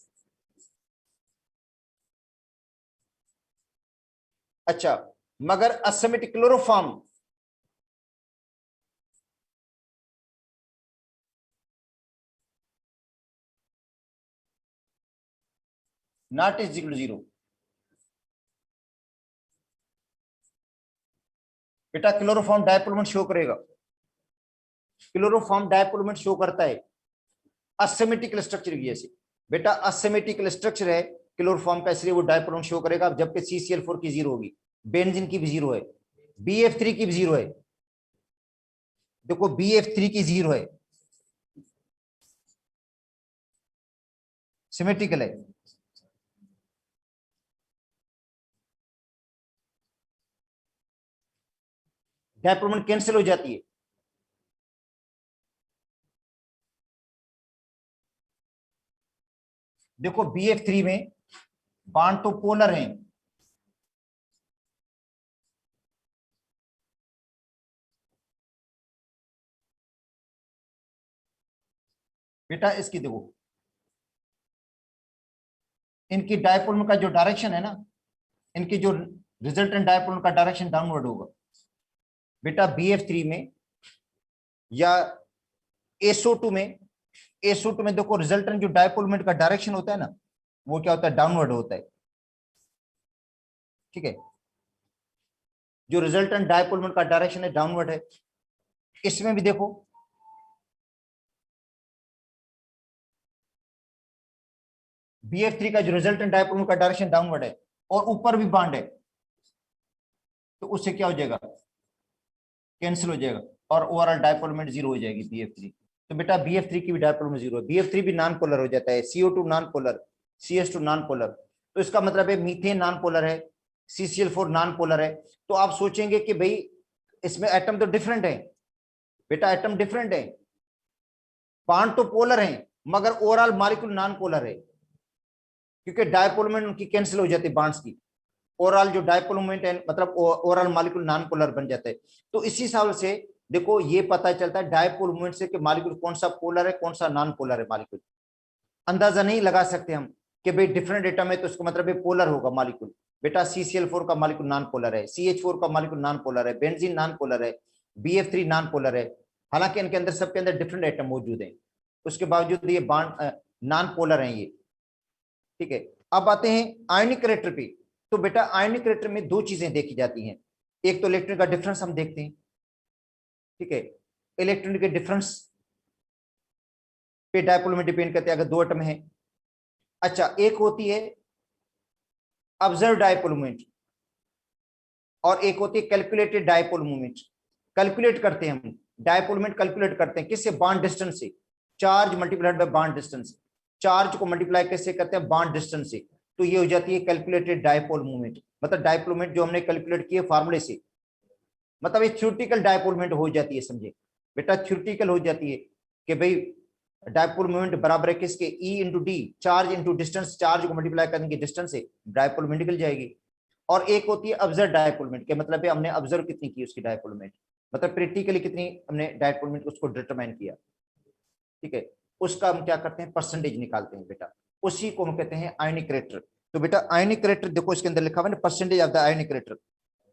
अच्छा, मगर asymmetric chloroform, not is equal to 0। बेटा क्लोरोफॉर्म डायपोल मोमेंट शो करेगा, क्लोरोफॉर्म डायपोल मोमेंट शो करता है असिमेट्रिकल स्ट्रक्चर की जैसे। बेटा असिमेट्रिकल स्ट्रक्चर है क्लोरोफॉर्म का, इसलिए वो डायपोल मोमेंट शो करेगा, जबकि CCl4 की 0 होगी, बेंजीन की भी 0 है, BF3 की भी 0 है। देखो BF3 की 0 है, सिमेट्रिकल है। डायपोल मोमेंट कैंसिल हो जाती है। देखो BF3 में बॉन्ड तो पोलर हैं, बेटा इसकी देखो इनकी डायपोल मोमेंट का जो डायरेक्शन है ना, इनकी जो रिजल्टेंट डायपोल मोमेंट का डायरेक्शन डाउनवर्ड होगा। बेटा BF3 में या SO2 में, SO2 में देखो रिजल्टेंट जो डायपोल मोमेंट का डायरेक्शन होता है ना, वो क्या होता है, डाउनवर्ड होता है। ठीक है, जो रिजल्टेंट डायपोल मोमेंट का डायरेक्शन है डाउनवर्ड है। इसमें भी देखो BF3 का जो रिजल्टेंट डायपोल मोमेंट का डायरेक्शन डाउनवर्ड है और ऊपर भी बॉन्ड है, तो उससे क्या हो जाएगा, कैंसिल हो जाएगा और ओवरऑल डायपोल मोमेंट 0 हो जाएगी BF3। तो बेटा BF3 की भी डायपोल मोमेंट 0 है, BF3 भी नॉन पोलर हो जाता है, CO2 non polar, CH2 non polar. तो इसका मतलब है मीथेन नॉन पोलर है, CCl4 नॉन पोलर है। तो आप सोचेंगे कि भाई इसमें एटम तो डिफरेंट है, बेटा एटम डिफरेंट है, बॉन्ड तो पोलर है मगर ओवरऑल मॉलिक्यूल नॉन पोलर है, क्योंकि डायपोल मोमेंट उनकी कैंसिल हो जाती है बॉन्ड्स की। ओवरऑल जो डायपोल मोमेंट है मतलब ओवरऑल मॉलिक्यूल नॉन पोलर बन जाता है। तो इसी हिसाब से देखो ये पता चलता है डायपोल मोमेंट से कि मॉलिक्यूल कौन सा पोलर है कौन सा नॉन पोलर है मॉलिक्यूल। अंदाजा नहीं लगा सकते हम कि भाई डिफरेंट एटम है तो इसका मतलब है पोलर होगा मॉलिक्यूल। बेटा CCl4 का मॉलिक्यूल नॉन पोलर है, CH4 का मॉलिक्यूल नॉन पोलर है, बेंजीन नॉन पोलर है, BF3 नॉन पोलर है। हालांकि इनके अंदर सबके अंदर डिफरेंट एटम मौजूद है, उसके बावजूद ये बॉन्ड नॉन पोलर है ये। ठीक है, अब आते हैं आयनिक करेक्टर पे। तो बेटा आयनिक करेक्टर में दो चीजें देखी जाती हैं, एक तो इलेक्ट्रॉन का डिफरेंस हम देखते हैं। ठीक है, इलेक्ट्रॉन के डिफरेंस पे डायपोल में डिपेंड करते हैं अगर दो एटम है। अच्छा, एक होती है ऑब्जर्व डायपोल मोमेंट और एक होती है कैलकुलेटेड डायपोल मोमेंट। कैलकुलेट करते हैं हम डायपोल मोमेंट, कैलकुलेट करते हैं किससे, बॉन्ड डिस्टेंस से, charge multiplied by bond distance. Charge को मल्टीप्लाई कैसे करते हैं, बॉन्ड डिस्टेंस से। तो ये हो जाती है कैलकुलेटेड डायपोल मोमेंट, मतलब डायपोल मोमेंट जो हमने कैलकुलेट किए फार्मूले से, मतलब ये थ्योरेटिकल डायपोल मोमेंट हो जाती है, समझे बेटा, थ्योरेटिकल हो जाती है कि भाई डायपोल मोमेंट बराबर है किसके, E into D, charge into distance, charge को मल्टीप्लाई करेंगे डिस्टेंस से, डायपोल मोमेंट निकल जाएगी। और एक होती है ऑब्जर्व डायपोल मोमेंट के मतलब है हमने ऑब्जर्व कितनी की उसकी डायपोल मोमेंट, मतलब प्रैक्टिकली कितनी हमने डायपोल मोमेंट उसको डिटरमाइन किया। ठीक है, उसका हम क्या करते हैं, परसेंटेज निकालते हैं बेटा, उसी को हम कहते हैं आयनिक करेक्टर। तो बेटा आयनिक करेक्टर देखो इसके अंदर लिखा हुआ है ना, percentage of the ionic character.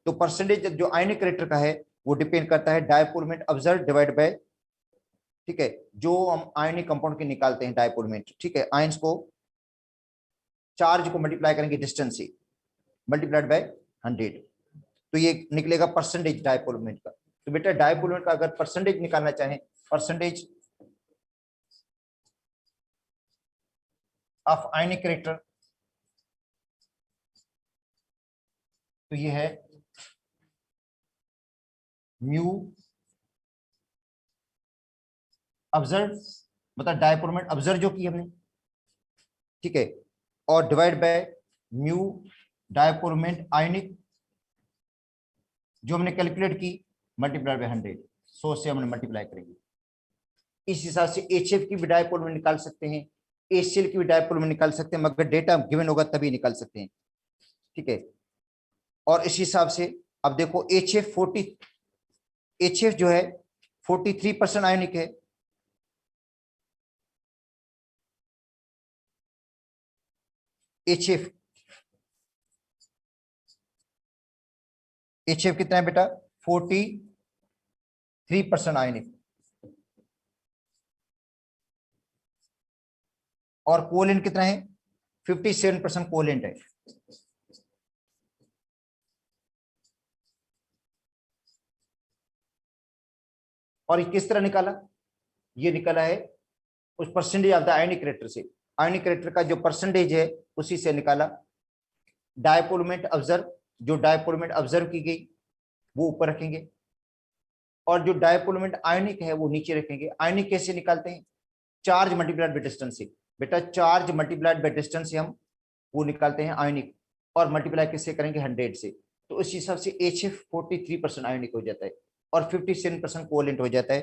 तो परसेंटेज जो आयनिक करेक्टर का है वो डिपेंड करता है dipole moment observe divide by, ठीक है, जो हम आयनिक कंपाउंड के निकालते हैं डायपोल मोमेंट। ठीक है, आयंस को चार्ज को मल्टीप्लाई करेंगे डिस्टेंस से, मल्टीप्लाइड बाय 100, तो ये निकलेगा परसेंटेज डायपोल मोमेंट का। तो बेटा डायपोल मोमेंट का अगर परसेंटेज निकालना चाहें, परसेंटेज ऑफ आयनिक करेक्टर, तो ये है म्यू ऑब्जर्व, मतलब डायपोल मोमेंट ऑब्जर्व जो की हमने, ठीक है, और divide by mu dipole moment ionic जो हमने कैलकुलेट की, मल्टीप्लाइड बाय 100, 100 से हमने मल्टीप्लाई करेंगे। इस हिसाब से HF की भी डायपोल में निकाल सकते हैं, HCl की भी डायपोल में निकाल सकते हैं, मगर डेटा गिवन होगा तभी निकाल सकते हैं। ठीक है, और इस हिसाब से अब देखो HF जो है 43% आयनिक है, HF कितना है बेटा, 43% आयनिक। और कोलिन कितना है, 57% कोलेंट है। और ये किस तरह निकाला, ये निकाला है उस percentage of the ionic character से, आयनिक करेक्टर का जो परसेंटेज है उसी से निकाला। डायपोल मोमेंट ऑब्जर्व, जो डायपोल मोमेंट ऑब्जर्व की गई वो ऊपर रखेंगे, और जो डायपोल मोमेंट आयनिक है वो नीचे रखेंगे। आयनिक कैसे निकालते हैं, चार्ज मल्टीप्लाइड बाय डिस्टेंस से। बेटा चार्ज मल्टीप्लाइड बाय डिस्टेंस से हम वो निकालते हैं आयनिक, और मल्टीप्लाई किससे करेंगे, 100 से। तो इस हिसाब से HF 43% आयनिक हो जाता है और 57% कोवेलेंट हो जाता है।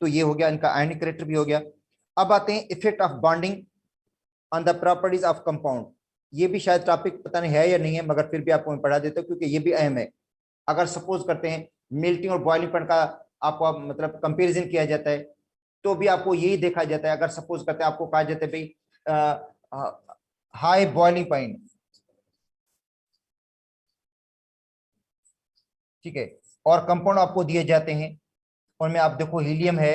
तो ये हो गया इनका आयनिक करेक्टर भी हो गया। अब आते हैं effect of bonding on the properties of compound. ये भी शायद टॉपिक पता नहीं है या नहीं है, मगर फिर भी आपको मैं पढ़ा देता हूँ क्योंकि ये भी अहम है। अगर सपोज करते हैं मेल्टिंग और बॉइलिंग पॉइंट का आपको मतलब कंपैरिजन किया जाता है, तो भी आपको यही देखा जाता है। अगर सपोज करते हैं आपको कहा जाता है भाई हाई बॉइलिंग पॉइंट, ठीक है, और कंपाउंड आपको दिए जाते हैं, उनमें आप देखो हीलियम है,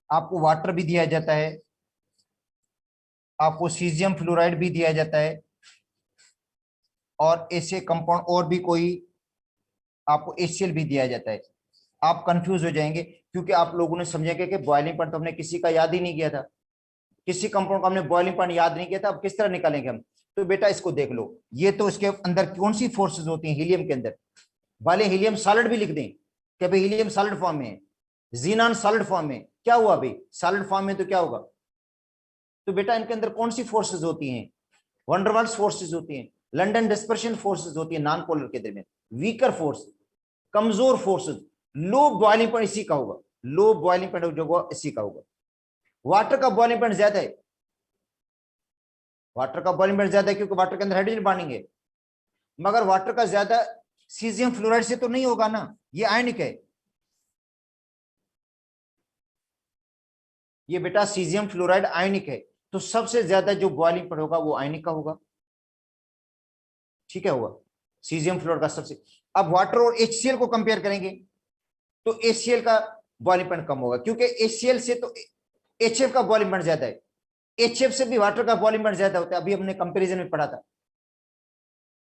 आपको वाटर भी दिया जाता है, आपको सीजियम फ्लोराइड भी दिया जाता है, और ऐसे कंपाउंड और भी कोई आपको HCl भी दिया जाता है। आप कंफ्यूज हो जाएंगे क्योंकि आप लोगों ने समझेंगे कि बॉइलिंग पॉइंट तो हमने किसी का याद ही नहीं किया था, किसी कंपाउंड का हमने बॉइलिंग पॉइंट याद नहीं किया था, अब किस तरह निकालेंगे हम। तो बेटा इसको देख लो, ये तो इसके अंदर कौन सी फोर्सेज होती हैं हीलियम के अंदर, भले हीलियम सॉलिड भी लिख दें कि भाई हीलियम सॉलिड फॉर्म में है, जीनान सॉलिड फॉर्म में, क्या हुआ भाई सॉलिड फॉर्म में तो क्या होगा। तो बेटा इनके अंदर कौन सी फोर्सेज होती हैं, वंडरवाल्स फोर्सेज होती हैं, लंडन डिस्पर्शन फोर्सेज होती है नॉन पोलर के दरमियान, वीकर फोर्स, कमजोर फोर्सेज, लो बॉइलिंग पॉइंट इसी का होगा, लो बॉइलिंग पॉइंट जो होगा इसी का होगा। वाटर का बॉइलिंग पॉइंट ज्यादा है, वाटर का बॉइलिंग पॉइंट ज्यादा है क्योंकि वाटर के अंदर हाइड्रोजन बॉन्डिंग है, मगर वाटर का ज्यादा सीजियम फ्लोराइड से तो नहीं होगा ना, ये आयनिक है। ये बेटा सीजियम फ्लोराइड आयनिक है, तो सबसे ज्यादा जो बॉइलिंग पॉइंट होगा वो आयनिक का होगा, ठीक है, होगा सीजियम फ्लोराइड का सबसे। अब वाटर और HCl को कंपेयर करेंगे तो HCl का बॉइलिंग पॉइंट कम होगा क्योंकि HCl से तो HF का बॉइलिंग पॉइंट ज्यादा है, HF से भी वाटर का बॉइलिंग पॉइंट ज्यादा होता है, अभी हमने कंपैरिजन में पढ़ा था।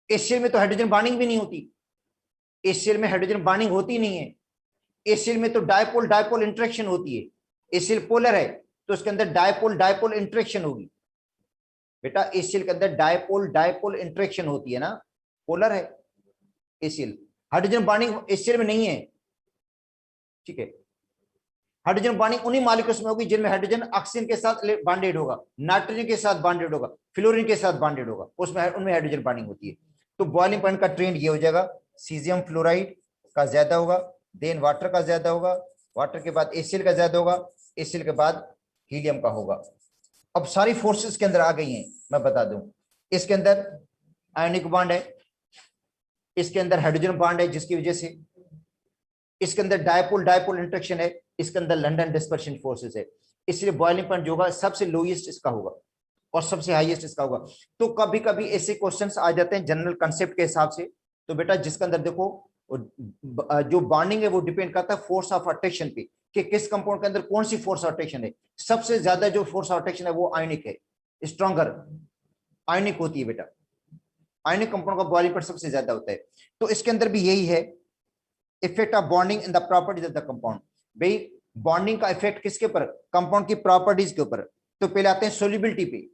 HCl में तो हाइड्रोजन बॉन्डिंग भी नहीं होती, HCl में हाइड्रोजन बॉन्डिंग होती नहीं है, HCl में तो डायपोल डायपोल इंटरेक्शन होती है। HCl पोलर है तो उसके अंदर डायपोल डायपोल इंटरेक्शन होगी, बेटा HCl के अंदर डायपोल डायपोल इंटरेक्शन होती है ना, पोलर है HCl, हाइड्रोजन बॉन्डिंग HCl में नहीं है, ठीक है। हाइड्रोजन बॉन्डिंग उन्हीं मॉलिक्यूल्स में होगी जिनमें हाइड्रोजन ऑक्सीजन के साथ बॉन्डेड होगा, नाइट्रोजन के साथ बॉन्डेड होगा, फ्लोरीन के साथ बॉन्डेड होगा, उसमें उनमें हाइड्रोजन बॉन्डिंग होती है। तो बॉइलिंग पॉइंट का ट्रेंड ये हो जाएगा, सीजियम फ्लोराइड का ज्यादा होगा, देन वाटर का ज्यादा होगा, वाटर के बाद HCl का ज्यादा होगा, HCl के बाद हीलियम का होगा। अब सारी फोर्सेस के अंदर आ गई हैं, मैं बता दूं, इसके अंदर आयनिक बॉन्ड है, इसके अंदर हाइड्रोजन बॉन्ड है जिसकी वजह से, इसके अंदर डायपोल डायपोल इंटरेक्शन है, इसके अंदर लंडन डिस्पर्शन फोर्सेस है, इसलिए बॉइलिंग पॉइंट जो होगा सबसे लोएस्ट इसका होगा और सबसे हाईएस्ट इसका होगा। तो कभी कभी ऐसे क्वेश्चंस आ जाते हैं जनरल कंसेप्ट के हिसाब से, तो बेटा जिसके अंदर देखो जो बॉन्डिंग है वो डिपेंड करता है फोर्स ऑफ अट्रैक्शन पे कि किस कंपाउंड के अंदर कौन सी फोर्स ऑफ अट्रैक्शन है। सबसे ज्यादा जो फोर्स ऑफ अट्रैक्शन है वो आयनिक है, स्ट्रॉन्गर आयनिक होती है बेटा, आयनिक कंपाउंड का बॉइलिंग पॉइंट सबसे ज्यादा होता है। तो इसके अंदर भी यही है, effect of bonding in the properties of the compound. भाई बॉन्डिंग का इफेक्ट किसके ऊपर, कंपाउंड की प्रॉपर्टीज के ऊपर। तो पहले आते हैं सोल्युबिलिटी पे,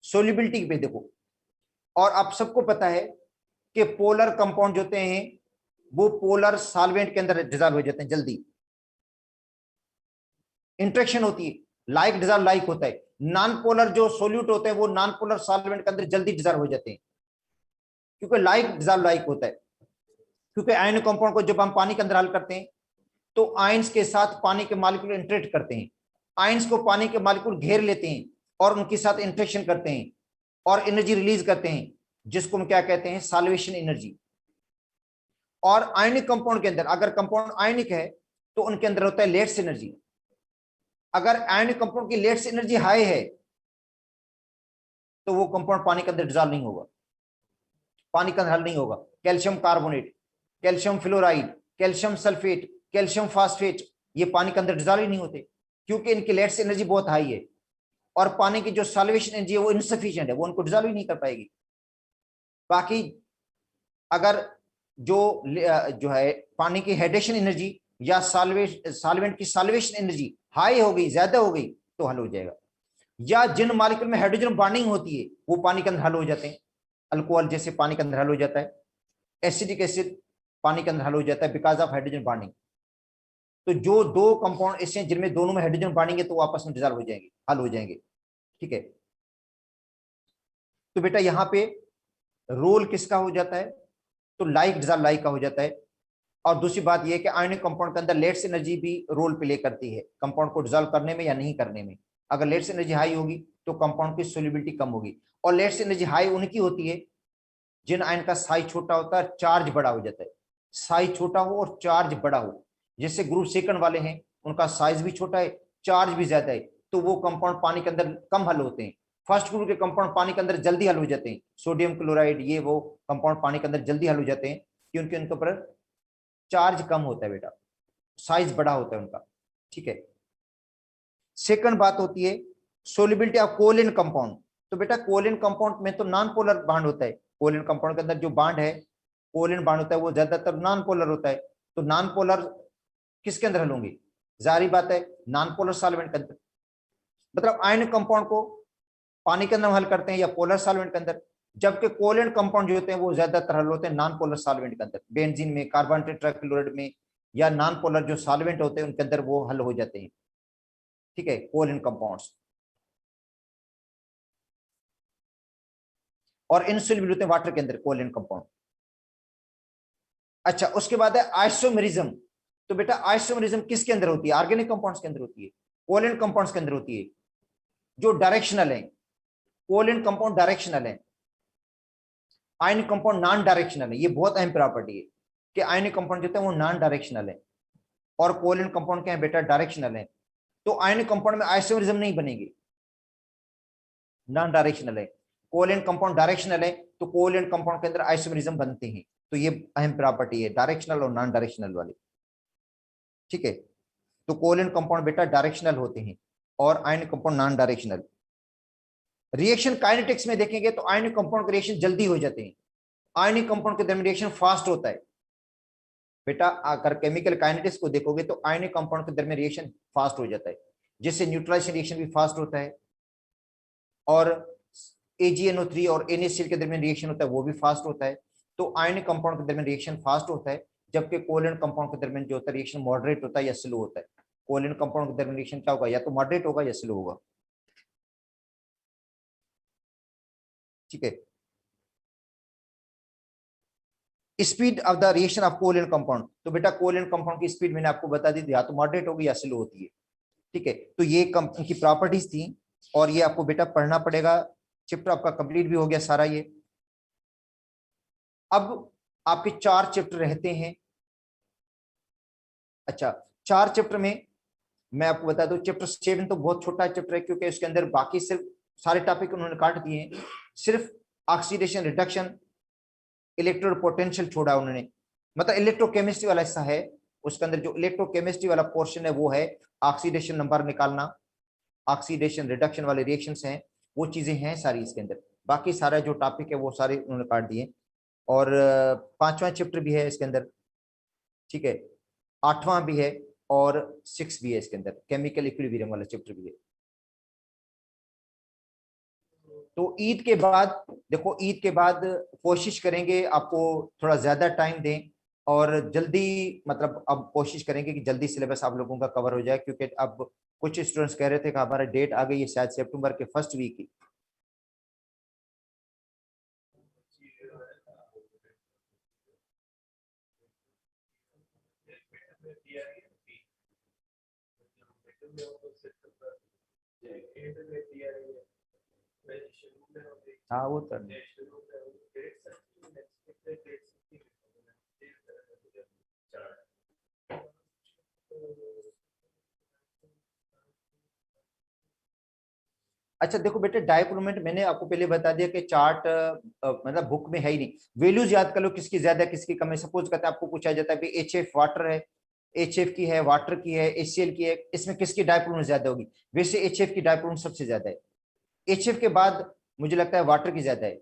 सोल्युबिलिटी पे देखो, और आप सबको पता है कि पोलर कंपाउंड होते हैं वो पोलर सॉल्वेंट के अंदर डिसॉल्व हो जाते हैं जल्दी, इंट्रैक्शन होती है, लाइक डिसॉल्व लाइक होता है। नॉन पोलर जो सोल्यूट होते हैं वो नॉन पोलर सॉल्वेंट के अंदर जल्दी डिसॉल्व हो जाते हैं क्योंकि लाइक डिसॉल्व लाइक होता है। क्योंकि आयन कंपाउंड को जब हम पानी के अंदर हल करते हैं तो आयंस के साथ पानी के मॉलिक्यूल इंटरेक्ट करते हैं, आयंस को पानी के मॉलिक्यूल घेर लेते हैं और उनके साथ इंटरेक्शन करते हैं और एनर्जी रिलीज करते हैं जिसको हम क्या कहते हैं, सॉल्वेशन एनर्जी। और आयनिक कंपाउंड के अंदर अगर कंपाउंड आयनिक है तो उनके अंदर होता है लेट्स एनर्जी। अगर आयनिक कंपाउंड की लेट्स एनर्जी हाई है तो वो कंपाउंड पानी के अंदर डिसॉल्व नहीं होगा, पानी का अंदर हल नहीं होगा। Calcium carbonate, calcium fluoride, calcium sulphate, calcium phosphate, ये पानी के अंदर डिसॉल्व ही नहीं होते क्योंकि इनकी लेट्स एनर्जी बहुत हाई है। और पानी की जो सॉल्वेशन एनर्जी है वो इनसफिशिएंट है, वो उनको डिजॉल्व ही नहीं कर पाएगी। बाकी अगर जो है पानी की हाइड्रेशन एनर्जी या सॉल्वेंट की सॉल्वेशन एनर्जी हाई हो गई, ज्यादा हो गई, तो हल हो जाएगा। या जिन मॉलिक्यूल में हाइड्रोजन बॉन्डिंग होती है वो पानी के अंदर हल हो जाते हैं। अल्कोहल जैसे पानी के अंदर हल हो जाता है, एसिडिक एसिड पानी के अंदर हल हो जाता है बिकॉज ऑफ हाइड्रोजन बॉन्डिंग। तो जो दो कंपाउंड ऐसे हैं जिनमें दोनों में हाइड्रोजन बॉन्डिंग है तो वो आपस में डिजॉल्व हो जाएंगे, हल हो जाएंगे। ठीक है, तो बेटा यहाँ पे रोल किसका हो जाता है, तो लाइक डिजॉल्व लाइक का हो जाता है। और दूसरी बात यह है कि आयनिक कंपाउंड के अंदर लेट्स एनर्जी भी रोल प्ले करती है कंपाउंड को डिजॉल्व करने में या नहीं करने में। अगर लेट्स एनर्जी हाई होगी तो कंपाउंड की सोल्युबिलिटी कम होगी, और लेट्स एनर्जी हाई उनकी होती है जिन आयन का साइज छोटा होता है, चार्ज बड़ा हो जाता है। साइज छोटा हो और चार्ज बड़ा हो, जैसे ग्रुप सेकंड वाले हैं, उनका साइज भी छोटा है, चार्ज भी ज्यादा है, तो वो कंपाउंड पानी के अंदर कम हल होते हैं। फर्स्ट ग्रुप के कंपाउंड पानी के अंदर जल्दी हल हो जाते हैं, सोडियम क्लोराइड ये वो कंपाउंड पानी के अंदर जल्दी हल हो जाते हैं क्योंकि उनके ऊपर चार्ज कम होता है बेटा, साइज बड़ा होता है उनका। ठीक है, सेकंड बात होती है सोल्युबिलिटी ऑफ कोवैलेंट कंपाउंड। तो बेटा कोवैलेंट कंपाउंड में तो नॉन पोलर बॉन्ड होता है, कोवैलेंट कंपाउंड के अंदर जो बॉन्ड है, कोवैलेंट बॉन्ड होता है, वो ज्यादातर नॉन पोलर होता है। तो नॉन पोलर किसके अंदर हल होंगे, जारी बात है नॉन पोलर सॉल्वेंट के अंदर। मतलब आयनिक कंपाउंड को पानी के अंदर हल करते हैं या पोलर सॉल्वेंट के अंदर, जबकि कोवैलेंट कंपाउंड जो होते हैं वो ज्यादातर हल होते हैं नॉन पोलर सॉल्वेंट के अंदर, बेंजीन में, कार्बन टेट्राक्लोराइड में, या नॉन पोलर जो सॉल्वेंट होते हैं उनके अंदर वो हल हो जाते हैं। ठीक है, कोवैलेंट कंपाउंड्स। और इनसोल्युबल होते हैं वाटर के अंदर कोवैलेंट कंपाउंड। अच्छा, उसके बाद है आइसोमेरिज्म। तो बेटा आइसोमेरिज्म किसके अंदर होती है, ऑर्गेनिक कंपाउंड्स के अंदर होती है, कोवैलेंट कंपाउंड्स के अंदर होती है, जो डायरेक्शनल है। कोवैलेंट कंपाउंड डायरेक्शनल है, आयनिक कंपाउंड नॉन डायरेक्शनल है। ये बहुत अहम प्रॉपर्टी है कि आयनिक कंपाउंड जो होते हैं वो नॉन डायरेक्शनल है और कोवैलेंट कंपाउंड क्या है बेटा, डायरेक्शनल है। तो आयनिक कंपाउंड में आइसोमेरिज्म नहीं बनेगी, नॉन डायरेक्शनल है। कोवैलेंट कंपाउंड डायरेक्शनल है तो कोवैलेंट कंपाउंड के अंदर आइसोमेरिज्म बनते हैं। तो ये अहम प्रॉपर्टी है डायरेक्शनल और नॉन डायरेक्शनल वाली। ठीक है, तो कोवैलेंट कंपाउंड बेटा डायरेक्शनल होते हैं और ionic compound non directional. Reaction kinetics में देखेंगे तो आयनिक कंपाउंड के रिएक्शन जल्दी हो जाते हैं, आयनिक कंपाउंड के दरमियान रिएक्शन फास्ट होता है। बेटा अगर केमिकल काइनेटिक्स को देखोगे तो आयनिक कंपाउंड के दरमियान रिएक्शन फास्ट हो जाता है, जैसे न्यूट्रलाइजेशन रिएक्शन भी फास्ट होता है, और AgNO3 और NaCl के दरमियान रिएक्शन होता है वो भी फास्ट होता है। तो आयनिक कंपाउंड के दरमियान रिएक्शन फास्ट होता है, जबकि कोवैलेंट कंपाउंड के दरमियान जो होता है रिएक्शन मॉडरेट होता है या स्लो होता है। कोवैलेंट कंपाउंड के दरमियान रिएक्शन क्या होगा, या तो मॉडरेट होगा या स्लो होगा। ठीक है, speed of the reaction of covalent compound. तो बेटा कोवैलेंट कंपाउंड की स्पीड मैंने आपको बता दी थी, या तो मॉडरेट होगी या स्लो होती है। ठीक है, तो ये की प्रॉपर्टीज थी और ये आपको बेटा पढ़ना पड़ेगा। चैप्टर आपका कंप्लीट भी हो गया सारा ये। अब आपके 4 चैप्टर रहते हैं। अच्छा, 4 चैप्टर में मैं आपको बता दूं, चैप्टर 7 तो बहुत छोटा चैप्टर है क्योंकि उसके अंदर बाकी सिर्फ सारे टॉपिक उन्होंने काट दिए हैं, सिर्फ ऑक्सीडेशन रिडक्शन इलेक्ट्रो पोटेंशियल छोड़ा उन्होंने। मतलब इलेक्ट्रोकेमिस्ट्री वाला हिस्सा है, उसके अंदर जो इलेक्ट्रोकेमिस्ट्री वाला पोर्शन है वो है ऑक्सीडेशन नंबर निकालना, ऑक्सीडेशन रिडक्शन वाले रिएक्शंस हैं, वो चीजें हैं सारी इसके अंदर। बाकी सारा जो टॉपिक है वो सारे उन्होंने काट दिए। और 5वां चैप्टर भी है इसके अंदर। ठीक है, 8वां भी है और 6 भी है इसके अंदर, केमिकल इक्विलिब्रियम वाला चैप्टर भी है। तो ईद के बाद देखो, ईद के बाद कोशिश करेंगे आपको थोड़ा ज्यादा टाइम दें और जल्दी, मतलब अब कोशिश करेंगे कि जल्दी सिलेबस आप लोगों का कवर हो जाए, क्योंकि अब कुछ स्टूडेंट्स कह रहे थे कि हमारा डेट आ गई है शायद सितंबर के फर्स्ट वीक की। हाँ वो तो अच्छा देखो बेटे, डाइक्रोमेट मैंने आपको पहले बता दिया कि चार्ट मतलब बुक में है ही नहीं। वैल्यूज याद कर लो, किसकी ज्यादा किसकी कम है। सपोज करते हैं आपको पूछा जाता है HF वाटर है HF की है, वाटर की है, HCl की है, इसमें किसकी डायपोल ज्यादा होगी? वैसे HF की डायपोल सबसे ज्यादा है। HF के बाद मुझे लगता है वाटर की ज्यादा है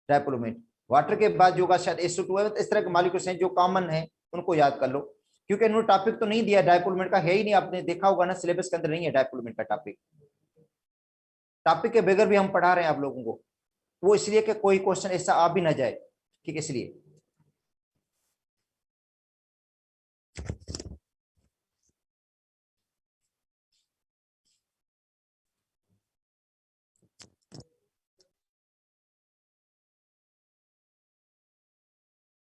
डायपोलोमेट। वाटर के बाद जो होगा शायद SO2 है। इस तरह के मॉलिक्यूल्स हैं जो कॉमन है, उनको याद कर लो, क्योंकि इन्होंने टॉपिक तो नहीं दिया डायपोलोमेट का, है ही नहीं, आपने देखा होगा ना सिलेबस के अंदर नहीं है डायपोलोमेट का टॉपिक। टॉपिक के बगैर भी हम पढ़ा रहे हैं आप लोगों को, वो इसलिए कि कोई क्वेश्चन ऐसा आ भी ना जाए, ठीक है, इसलिए।